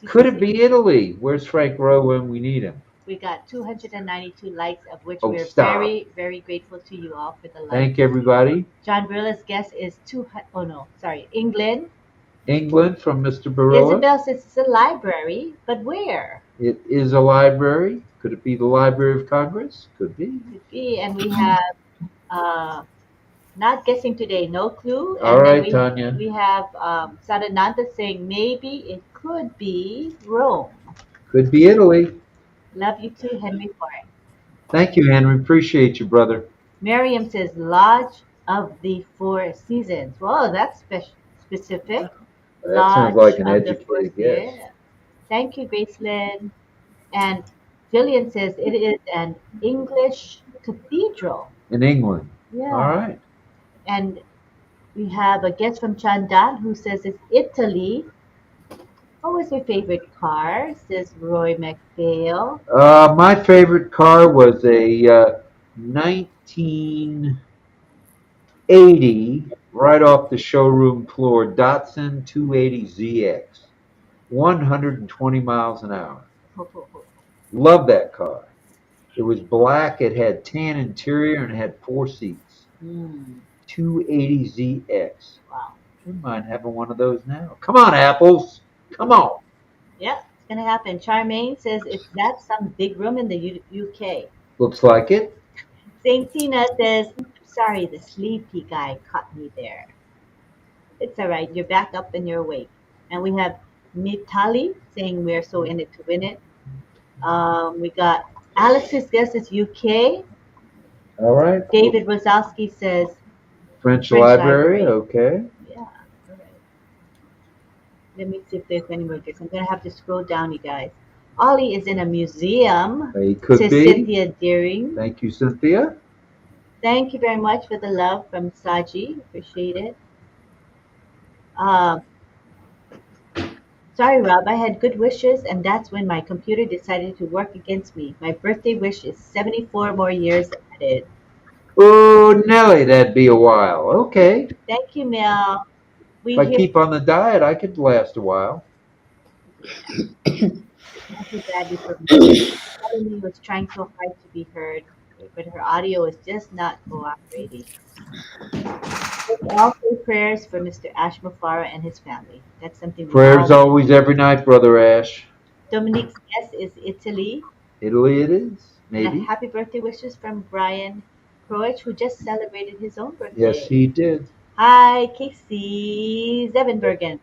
[SPEAKER 2] Could it be Italy? Where's Frank Rowe when we need him?
[SPEAKER 1] We got 292 likes, of which
[SPEAKER 2] Oh,
[SPEAKER 1] we're
[SPEAKER 2] stop.
[SPEAKER 1] very, very grateful to you all for the likes.
[SPEAKER 2] Thank everybody.
[SPEAKER 1] John Brilla's guess is England.
[SPEAKER 2] England from Mr. Barilla.
[SPEAKER 1] Isabel says it's a library, but where?
[SPEAKER 2] It is a library. Could it be the Library of Congress? Could be.
[SPEAKER 1] Could be. And we have not guessing today, no clue. And
[SPEAKER 2] All
[SPEAKER 1] then
[SPEAKER 2] right,
[SPEAKER 1] we,
[SPEAKER 2] Tanya.
[SPEAKER 1] We have Sadananda saying maybe it could be Rome.
[SPEAKER 2] Could be Italy.
[SPEAKER 1] Love you too, Henry Ford.
[SPEAKER 2] Thank you, Henry. Appreciate you, brother.
[SPEAKER 1] Miriam says Lodge of the Four Seasons. Whoa, that's specific.
[SPEAKER 2] That sounds like an
[SPEAKER 1] Lodge of the
[SPEAKER 2] educated
[SPEAKER 1] Four-
[SPEAKER 2] guess.
[SPEAKER 1] yeah. Thank you, Gracelyn. And Jillian says it is an English cathedral.
[SPEAKER 2] In England.
[SPEAKER 1] Yeah.
[SPEAKER 2] All right.
[SPEAKER 1] And we have a guest from Chandan who says it's Italy. What was your favorite car? Says Roy McPhail.
[SPEAKER 2] My favorite car was a 1980, right off the showroom floor, Datsun 280ZX. 120 miles an hour. Love that car. It was black, it had tan interior, and it had 4 seats. 280ZX.
[SPEAKER 1] Wow.
[SPEAKER 2] Wouldn't mind having one of those now. Come on, Apples. Come on.
[SPEAKER 1] Yeah, it's going to happen. Charmaine says that's some big room in the UK.
[SPEAKER 2] Looks like it.
[SPEAKER 1] St. Tina says, sorry, the sleepy guy caught me there. It's all right. You're back up and you're awake. And we have Mitali saying we're so in it to win it. We got Alex's guess is UK.
[SPEAKER 2] All right.
[SPEAKER 1] David Rosowski says
[SPEAKER 2] French
[SPEAKER 1] French
[SPEAKER 2] Library.
[SPEAKER 1] Library.
[SPEAKER 2] Okay.
[SPEAKER 1] yeah. All right. Let me see if there's any more guesses. I'm going to have to scroll down, you guys. Ollie is in a museum,
[SPEAKER 2] It could
[SPEAKER 1] says
[SPEAKER 2] be.
[SPEAKER 1] Cynthia Deering.
[SPEAKER 2] Thank you, Cynthia.
[SPEAKER 1] Thank you very much for the love from Saji. Appreciate it. Um, Sorry, Rob, I had good wishes, and that's when my computer decided to work against me. My birthday wish is 74 more years added.
[SPEAKER 2] Oh, Nelly, that'd be a while. Okay.
[SPEAKER 1] Thank you, Mel. We
[SPEAKER 2] If I
[SPEAKER 1] hear
[SPEAKER 2] keep on the diet, I could last a while.
[SPEAKER 1] not too badly for me. Melanie was trying so hard to be heard, but her audio is just not cooperating. Let's all say prayers for Mr. Ash Mufara and his family. That's something we
[SPEAKER 2] Prayers
[SPEAKER 1] all-
[SPEAKER 2] always every night, Brother Ash.
[SPEAKER 1] Dominique's guess is Italy.
[SPEAKER 2] Italy it is.
[SPEAKER 1] And
[SPEAKER 2] Maybe.
[SPEAKER 1] happy birthday wishes from Brian Croich, who just celebrated his own birthday.
[SPEAKER 2] Yes, he did.
[SPEAKER 1] Hi, Casey Zevenbergen.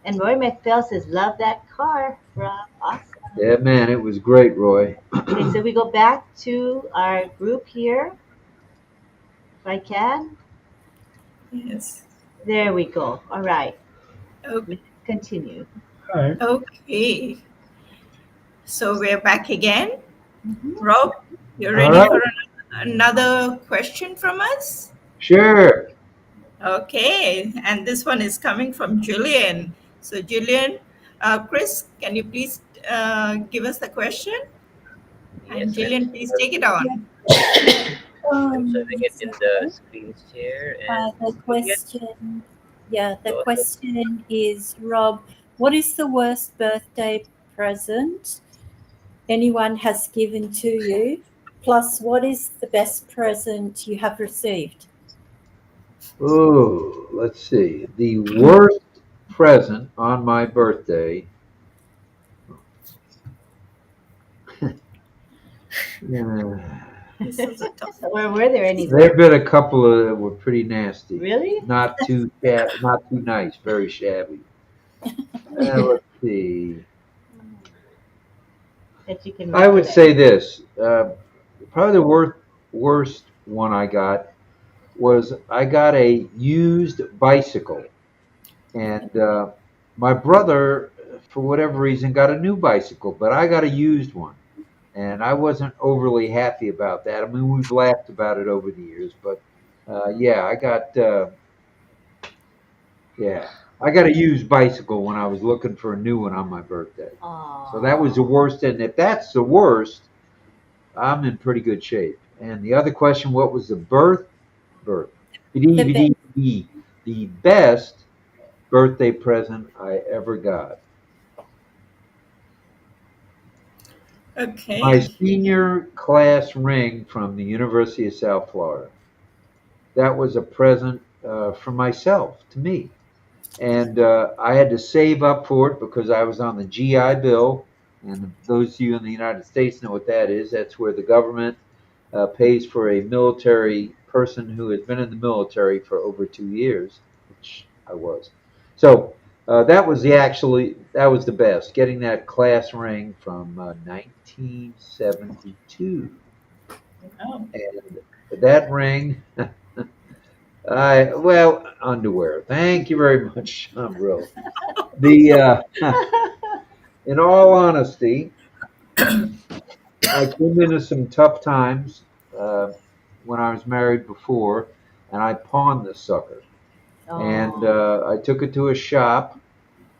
[SPEAKER 1] And Roy McPhail says, love that car, Rob. Awesome.
[SPEAKER 2] Yeah, man, it was great, Roy.
[SPEAKER 1] Okay, so we go back to our group here. If I can.
[SPEAKER 4] Yes.
[SPEAKER 1] There we go. All right.
[SPEAKER 4] Okay.
[SPEAKER 1] Continue.
[SPEAKER 4] Okay. So we're back again.
[SPEAKER 1] Mhm.
[SPEAKER 4] Rob, you're
[SPEAKER 2] All
[SPEAKER 4] ready
[SPEAKER 2] right.
[SPEAKER 4] for another question from us?
[SPEAKER 2] Sure.
[SPEAKER 4] Okay. And this one is coming from Julian. So Julian, Chris, can you please give us the question? And
[SPEAKER 3] Yes,
[SPEAKER 4] Julian, please take it on.
[SPEAKER 3] I'm showing it in the screen share. And
[SPEAKER 7] The question, the
[SPEAKER 3] Go ahead.
[SPEAKER 7] question is, Rob, what is the worst birthday present anyone has given to you? Plus, what is the best present you have received?
[SPEAKER 2] Oh, let's see. The worst present on my birthday. Yeah.
[SPEAKER 4] This is a tough
[SPEAKER 1] Or were there any?
[SPEAKER 2] There have been a couple of that were pretty nasty.
[SPEAKER 1] Really?
[SPEAKER 2] Not too nice, very shabby. Let's see.
[SPEAKER 1] That you can
[SPEAKER 2] I would
[SPEAKER 1] recollect?
[SPEAKER 2] say this. Probably the worst one I got was I got a used bicycle. And my brother, for whatever reason, got a new bicycle, but I got a used one. And I wasn't overly happy about that. I mean, we've laughed about it over the years, but I got a used bicycle when I was looking for a new one on my birthday.
[SPEAKER 1] Aw.
[SPEAKER 2] So that was the worst. And if that's the worst, I'm in pretty good shape. And the other question, what was the the best birthday present I ever got?
[SPEAKER 4] Okay.
[SPEAKER 2] My senior class ring from the University of South Florida. That was a present from myself to me. And I had to save up for it because I was on the GI Bill. And those of you in the United States know what that is. That's where the government pays for a military person who has been in the military for over 2 years, which I was. So that was that was the best. Getting that class ring from 1972,
[SPEAKER 4] Oh.
[SPEAKER 2] and that ring. Underwear. Thank you very much, Umbrella. The in all honesty, I came into some tough times when I was married before, and I pawned this sucker. And I took it to a shop,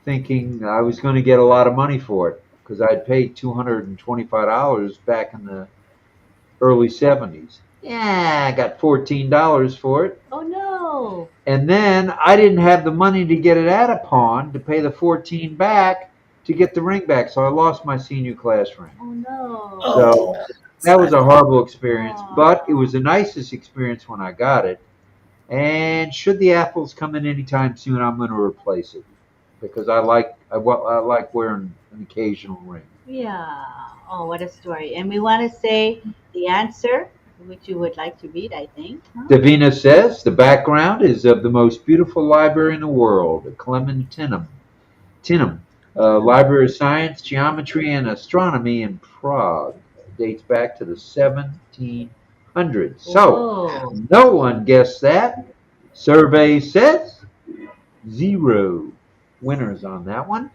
[SPEAKER 2] thinking I was going to get a lot of money for it because I'd paid $225 back in the early '70s. Yeah, I got $14 for it.
[SPEAKER 1] Oh no.
[SPEAKER 2] And then I didn't have the money to get it at a pawn to pay the 14 back to get the ring back. So I lost my senior class ring.
[SPEAKER 1] Oh no.
[SPEAKER 2] So that was a horrible experience,
[SPEAKER 1] Aw.
[SPEAKER 2] but it was the nicest experience when I got it. And should the apples come in anytime soon, I'm going to replace it because I like wearing an occasional ring.
[SPEAKER 1] Yeah. Oh, what a story. And we want to say the answer, which you would like to read, I think. Huh?
[SPEAKER 2] Davina says the background is of the most beautiful library in the world, Clementinum, Library of Science, Geometry, and Astronomy in Prague. It dates back to the 1700s. So
[SPEAKER 1] Whoa.
[SPEAKER 2] no one guessed that. Survey says 0 winners on that one,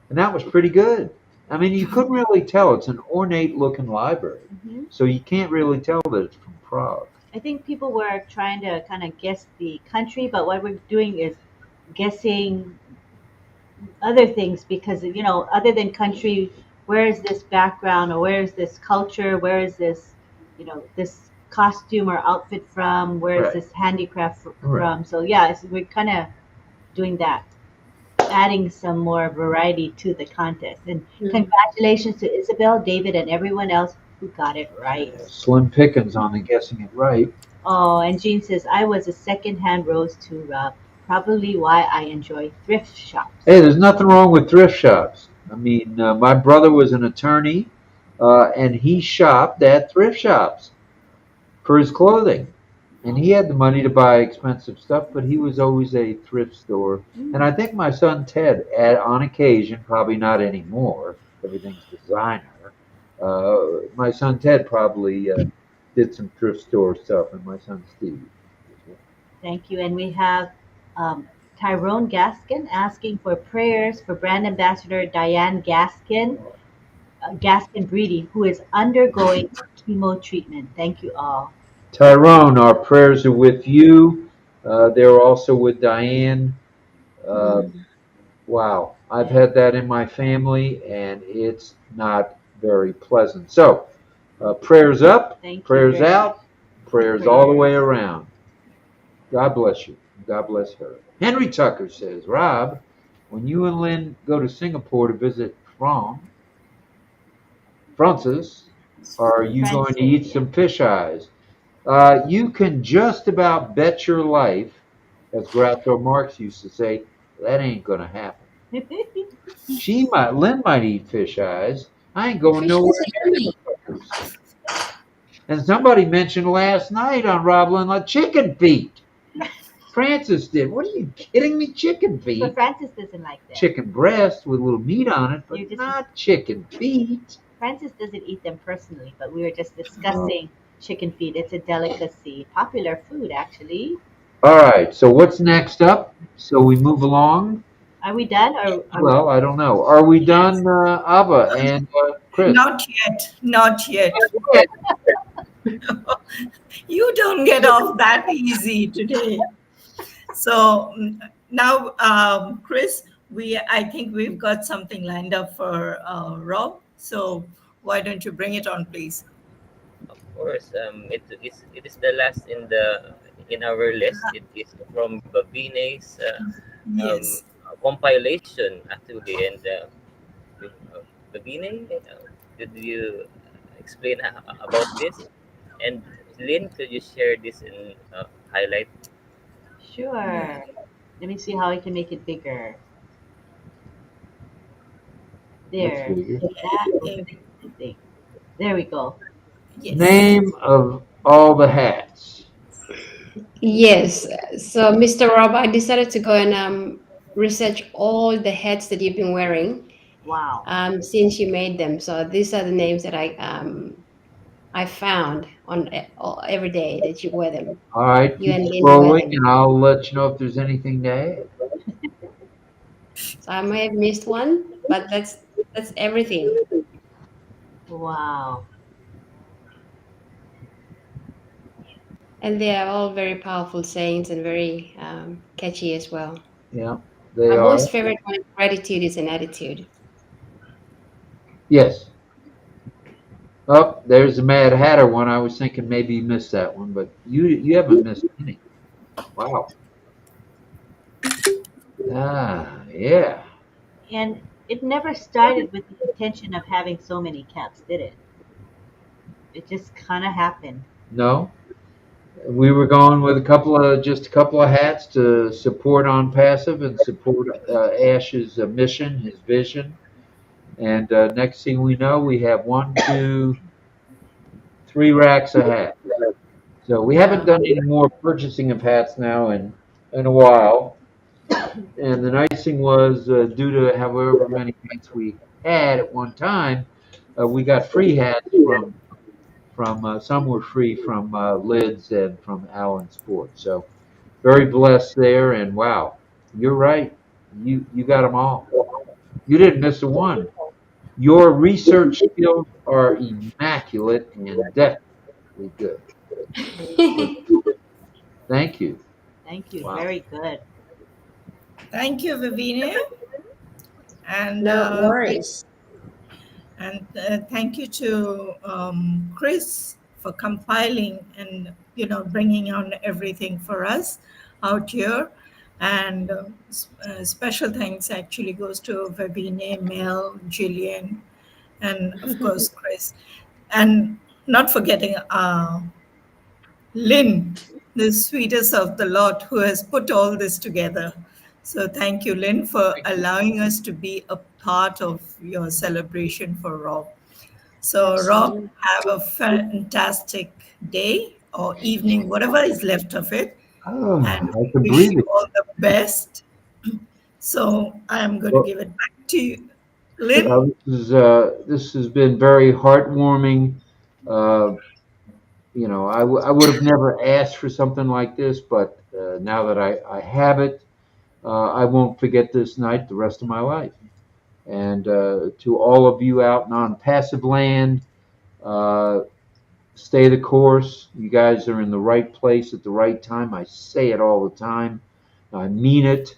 [SPEAKER 2] and that was pretty good. I mean, you couldn't really tell. It's an ornate looking library,
[SPEAKER 1] Mhm.
[SPEAKER 2] so you can't really tell that it's from Prague.
[SPEAKER 1] I think people were trying to kind of guess the country, but what we're doing is guessing other things because, other than country, where is this background or where is this culture? Where is this, this costume or outfit from? Where is
[SPEAKER 2] Right.
[SPEAKER 1] this handicraft
[SPEAKER 2] Right.
[SPEAKER 1] from? So, yeah, we're kind of doing that, adding some more variety to the contest. And congratulations to Isabel, David, and everyone else who got it right.
[SPEAKER 2] Slim pickings on the guessing it right.
[SPEAKER 1] Oh, and Jean says, I was a second-hand rose to Rob. Probably why I enjoy thrift shops.
[SPEAKER 2] Hey, there's nothing wrong with thrift shops. I mean, my brother was an attorney, and he shopped at thrift shops for his clothing. And he had the money to buy expensive stuff, but he was always a thrift store. And I think my son Ted, on occasion, probably not anymore, everything's designer, my son Ted probably did some thrift store stuff, and my son Steve.
[SPEAKER 1] Thank you. And we have Tyrone Gaskin asking for prayers for Brand Ambassador Diane Gaskin, Gaskin Breedy, who is undergoing chemo treatment. Thank you all.
[SPEAKER 2] Tyrone, our prayers are with you. They're also with Diane. Wow, I've had that in my family, and it's not very pleasant. So, prayers up,
[SPEAKER 1] Thank you
[SPEAKER 2] prayers
[SPEAKER 1] very
[SPEAKER 2] out,
[SPEAKER 1] much.
[SPEAKER 2] prayers all the way around. God bless you. God bless her. Henry Tucker says, Rob, when you and Lynn go to Singapore to visit Francis, are you going to eat some fish eyes? You can just about bet your life, as Groucho Marx used to say, that ain't going to happen. Lynn might eat fish eyes. I ain't going nowhere near them. And somebody mentioned last night on RobLynn Live chicken feet. Francis did. What are you kidding me? Chicken feet?
[SPEAKER 1] But Francis doesn't like that.
[SPEAKER 2] Chicken breast with a little meat on it, but not chicken feet.
[SPEAKER 1] Francis doesn't eat them personally, but we were just discussing chicken feet. It's a delicacy, popular food actually.
[SPEAKER 2] All right. So what's next up? So we move along.
[SPEAKER 1] Are we done?
[SPEAKER 2] Well, I don't know. Are we done, Abba and Chris?
[SPEAKER 4] Not yet. Not yet. You don't get off that easy today. So now, Chris, I think we've got something lined up for Rob. So why don't you bring it on, please?
[SPEAKER 3] Of course, it is the last in our list. It is from Babine's
[SPEAKER 4] Yes.
[SPEAKER 3] compilation actually, and Babine, could you explain about this? And Lynn, could you share this in highlight?
[SPEAKER 4] Yeah.
[SPEAKER 1] Sure. Let me see how I can make it bigger.
[SPEAKER 2] Let's
[SPEAKER 1] There.
[SPEAKER 2] see.
[SPEAKER 1] That is
[SPEAKER 4] Eh,
[SPEAKER 1] the thing. There we go.
[SPEAKER 4] Yes.
[SPEAKER 2] Name of all the hats.
[SPEAKER 5] Yes. So, Mr. Rob, I decided to go and research all the hats that you've been wearing
[SPEAKER 1] Wow.
[SPEAKER 5] since you made them. So these are the names that I found on every day that you wear them.
[SPEAKER 2] All right,
[SPEAKER 5] You
[SPEAKER 2] keep
[SPEAKER 5] and Lynn wear
[SPEAKER 2] scrolling,
[SPEAKER 5] them.
[SPEAKER 2] and I'll let you know if there's anything to add.
[SPEAKER 5] So I may have missed one, but that's everything.
[SPEAKER 1] Wow.
[SPEAKER 5] And they are all very powerful sayings and very catchy as well.
[SPEAKER 2] Yeah, they
[SPEAKER 5] My
[SPEAKER 2] are.
[SPEAKER 5] most favorite one, gratitude is an attitude.
[SPEAKER 2] Yes. Oh, there's the Mad Hatter one. I was thinking maybe you missed that one, but you haven't missed any. Wow. Ah, yeah.
[SPEAKER 1] And it never started with the intention of having so many cats, did it? It just kind of happened.
[SPEAKER 2] No, we were going with just a couple of hats to support on passive and support Ash's mission, his vision. And next thing we know, we have 3 racks of hats. So we haven't
[SPEAKER 1] Yeah.
[SPEAKER 2] done any more purchasing of hats now in a while. And the nice thing was, due to however many hats we had at one time, we got free hats from some were free from Lids and from Allen Sports. So very blessed there. And wow, you're right. You got them all. You didn't miss a one. Your research skills are immaculate and definitely good. Good. Thank you.
[SPEAKER 1] Thank you.
[SPEAKER 2] Wow.
[SPEAKER 1] Very good.
[SPEAKER 4] Thank you, Vivine. And
[SPEAKER 5] No worries.
[SPEAKER 4] thank you to Chris for compiling and bringing on everything for us out here. And special thanks actually goes to Vivine, Mel, Jillian, and of course Chris, and not forgetting Lynn, the sweetest of the lot, who has put all this together. So thank you, Lynn, for allowing us to be a part of your celebration for Rob. So, Rob,
[SPEAKER 5] Absolutely.
[SPEAKER 4] have a fantastic day or evening, whatever is left of it,
[SPEAKER 2] Oh,
[SPEAKER 4] and
[SPEAKER 2] I can
[SPEAKER 4] wish
[SPEAKER 2] breathe
[SPEAKER 4] you
[SPEAKER 2] it.
[SPEAKER 4] all the best. So, I am going to
[SPEAKER 2] Well,
[SPEAKER 4] give it back to you, Lynn.
[SPEAKER 2] this has been very heartwarming. Uh, I would have never asked for something like this, but now that I have it, I won't forget this night the rest of my life. And to all of you out on passive land, uh, stay the course. You guys are in the right place at the right time. I say it all the time. I mean it.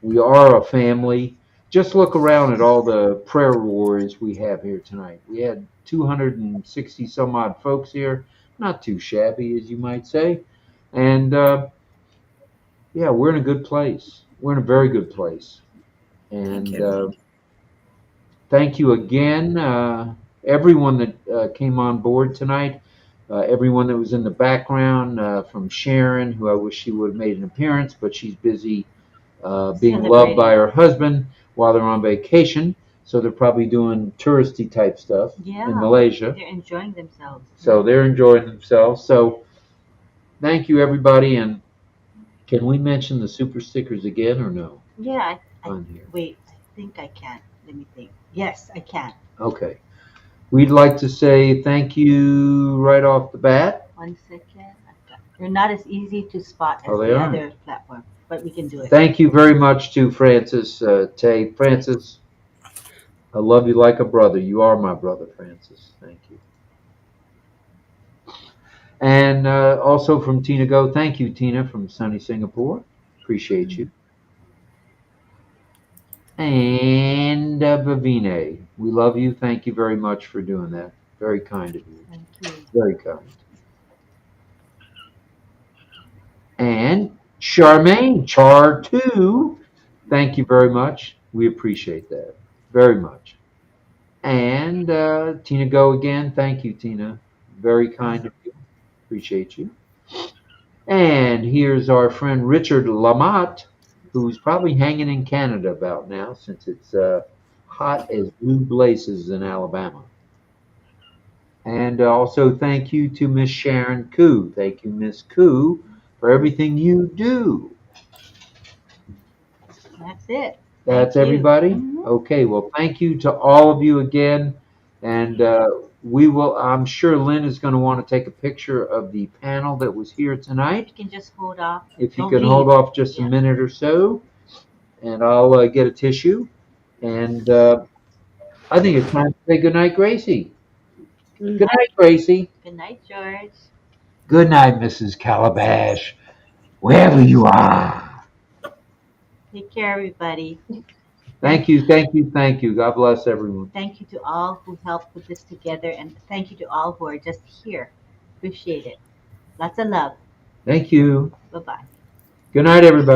[SPEAKER 2] We are a family. Just look around at all the prayer warriors we have here tonight. We had 260 some odd folks here. Not too shabby, as you might say. And yeah, we're in a good place. We're in a very good place.
[SPEAKER 4] Thank
[SPEAKER 2] And
[SPEAKER 4] you.
[SPEAKER 2] thank you again, everyone that came on board tonight, everyone that was in the background, from Sharon, who I wish she would have made an appearance, but she's busy being loved by
[SPEAKER 1] Celebrating.
[SPEAKER 2] her husband while they're on vacation. So they're probably doing touristy type stuff in
[SPEAKER 1] Yeah.
[SPEAKER 2] Malaysia.
[SPEAKER 1] They're enjoying themselves.
[SPEAKER 2] So they're enjoying themselves. So thank you, everybody. And can we mention the super stickers again or no?
[SPEAKER 1] Yeah.
[SPEAKER 2] On here.
[SPEAKER 1] Wait. I think I can. Let me think. Yes, I can.
[SPEAKER 2] Okay. We'd like to say thank you right off the bat.
[SPEAKER 1] 1 second. They're not as easy to spot as
[SPEAKER 2] Oh, they
[SPEAKER 1] the
[SPEAKER 2] aren't.
[SPEAKER 1] other platform, but we can do it.
[SPEAKER 2] Thank you very much to Francis Tay. Francis, I love you like a brother. You are my brother, Francis. Thank you. And also from Tina Go. Thank you, Tina, from sunny Singapore. Appreciate you. And Vavine, we love you. Thank you very much for doing that. Very kind of you.
[SPEAKER 1] Thank you.
[SPEAKER 2] Very kind. And Charmaine, Char 2, thank you very much. We appreciate that very much. And Tina Go again. Thank you, Tina. Very kind of you. Appreciate you. And here's our friend Richard Lamotte, who's probably hanging in Canada about now since it's hot as blue blazes in Alabama. And also thank you to Miss Sharon Koo. Thank you, Miss Koo, for everything you do.
[SPEAKER 1] That's it.
[SPEAKER 2] That's
[SPEAKER 1] Thank you.
[SPEAKER 2] everybody?
[SPEAKER 1] Mhm.
[SPEAKER 2] Okay, well, thank you to all of you again. And we will, I'm sure Lynn is going to want to take a picture of the panel that was here tonight.
[SPEAKER 1] You can just hold off.
[SPEAKER 2] If you
[SPEAKER 1] Don't
[SPEAKER 2] could
[SPEAKER 1] leave.
[SPEAKER 2] hold off just
[SPEAKER 1] Yeah.
[SPEAKER 2] a minute or so, and I'll get a tissue. And I think it's time to say goodnight, Gracie. Good night, Gracie.
[SPEAKER 1] Good night, George.
[SPEAKER 2] Good night, Mrs. Calabash, wherever you are.
[SPEAKER 1] Take care, everybody.
[SPEAKER 2] Thank you, thank you, thank you. God bless everyone.
[SPEAKER 1] Thank you to all who helped put this together, and thank you to all who are just here. Appreciate it. Lots of love.
[SPEAKER 2] Thank you.
[SPEAKER 1] Bye-bye.
[SPEAKER 2] Good night, everybody.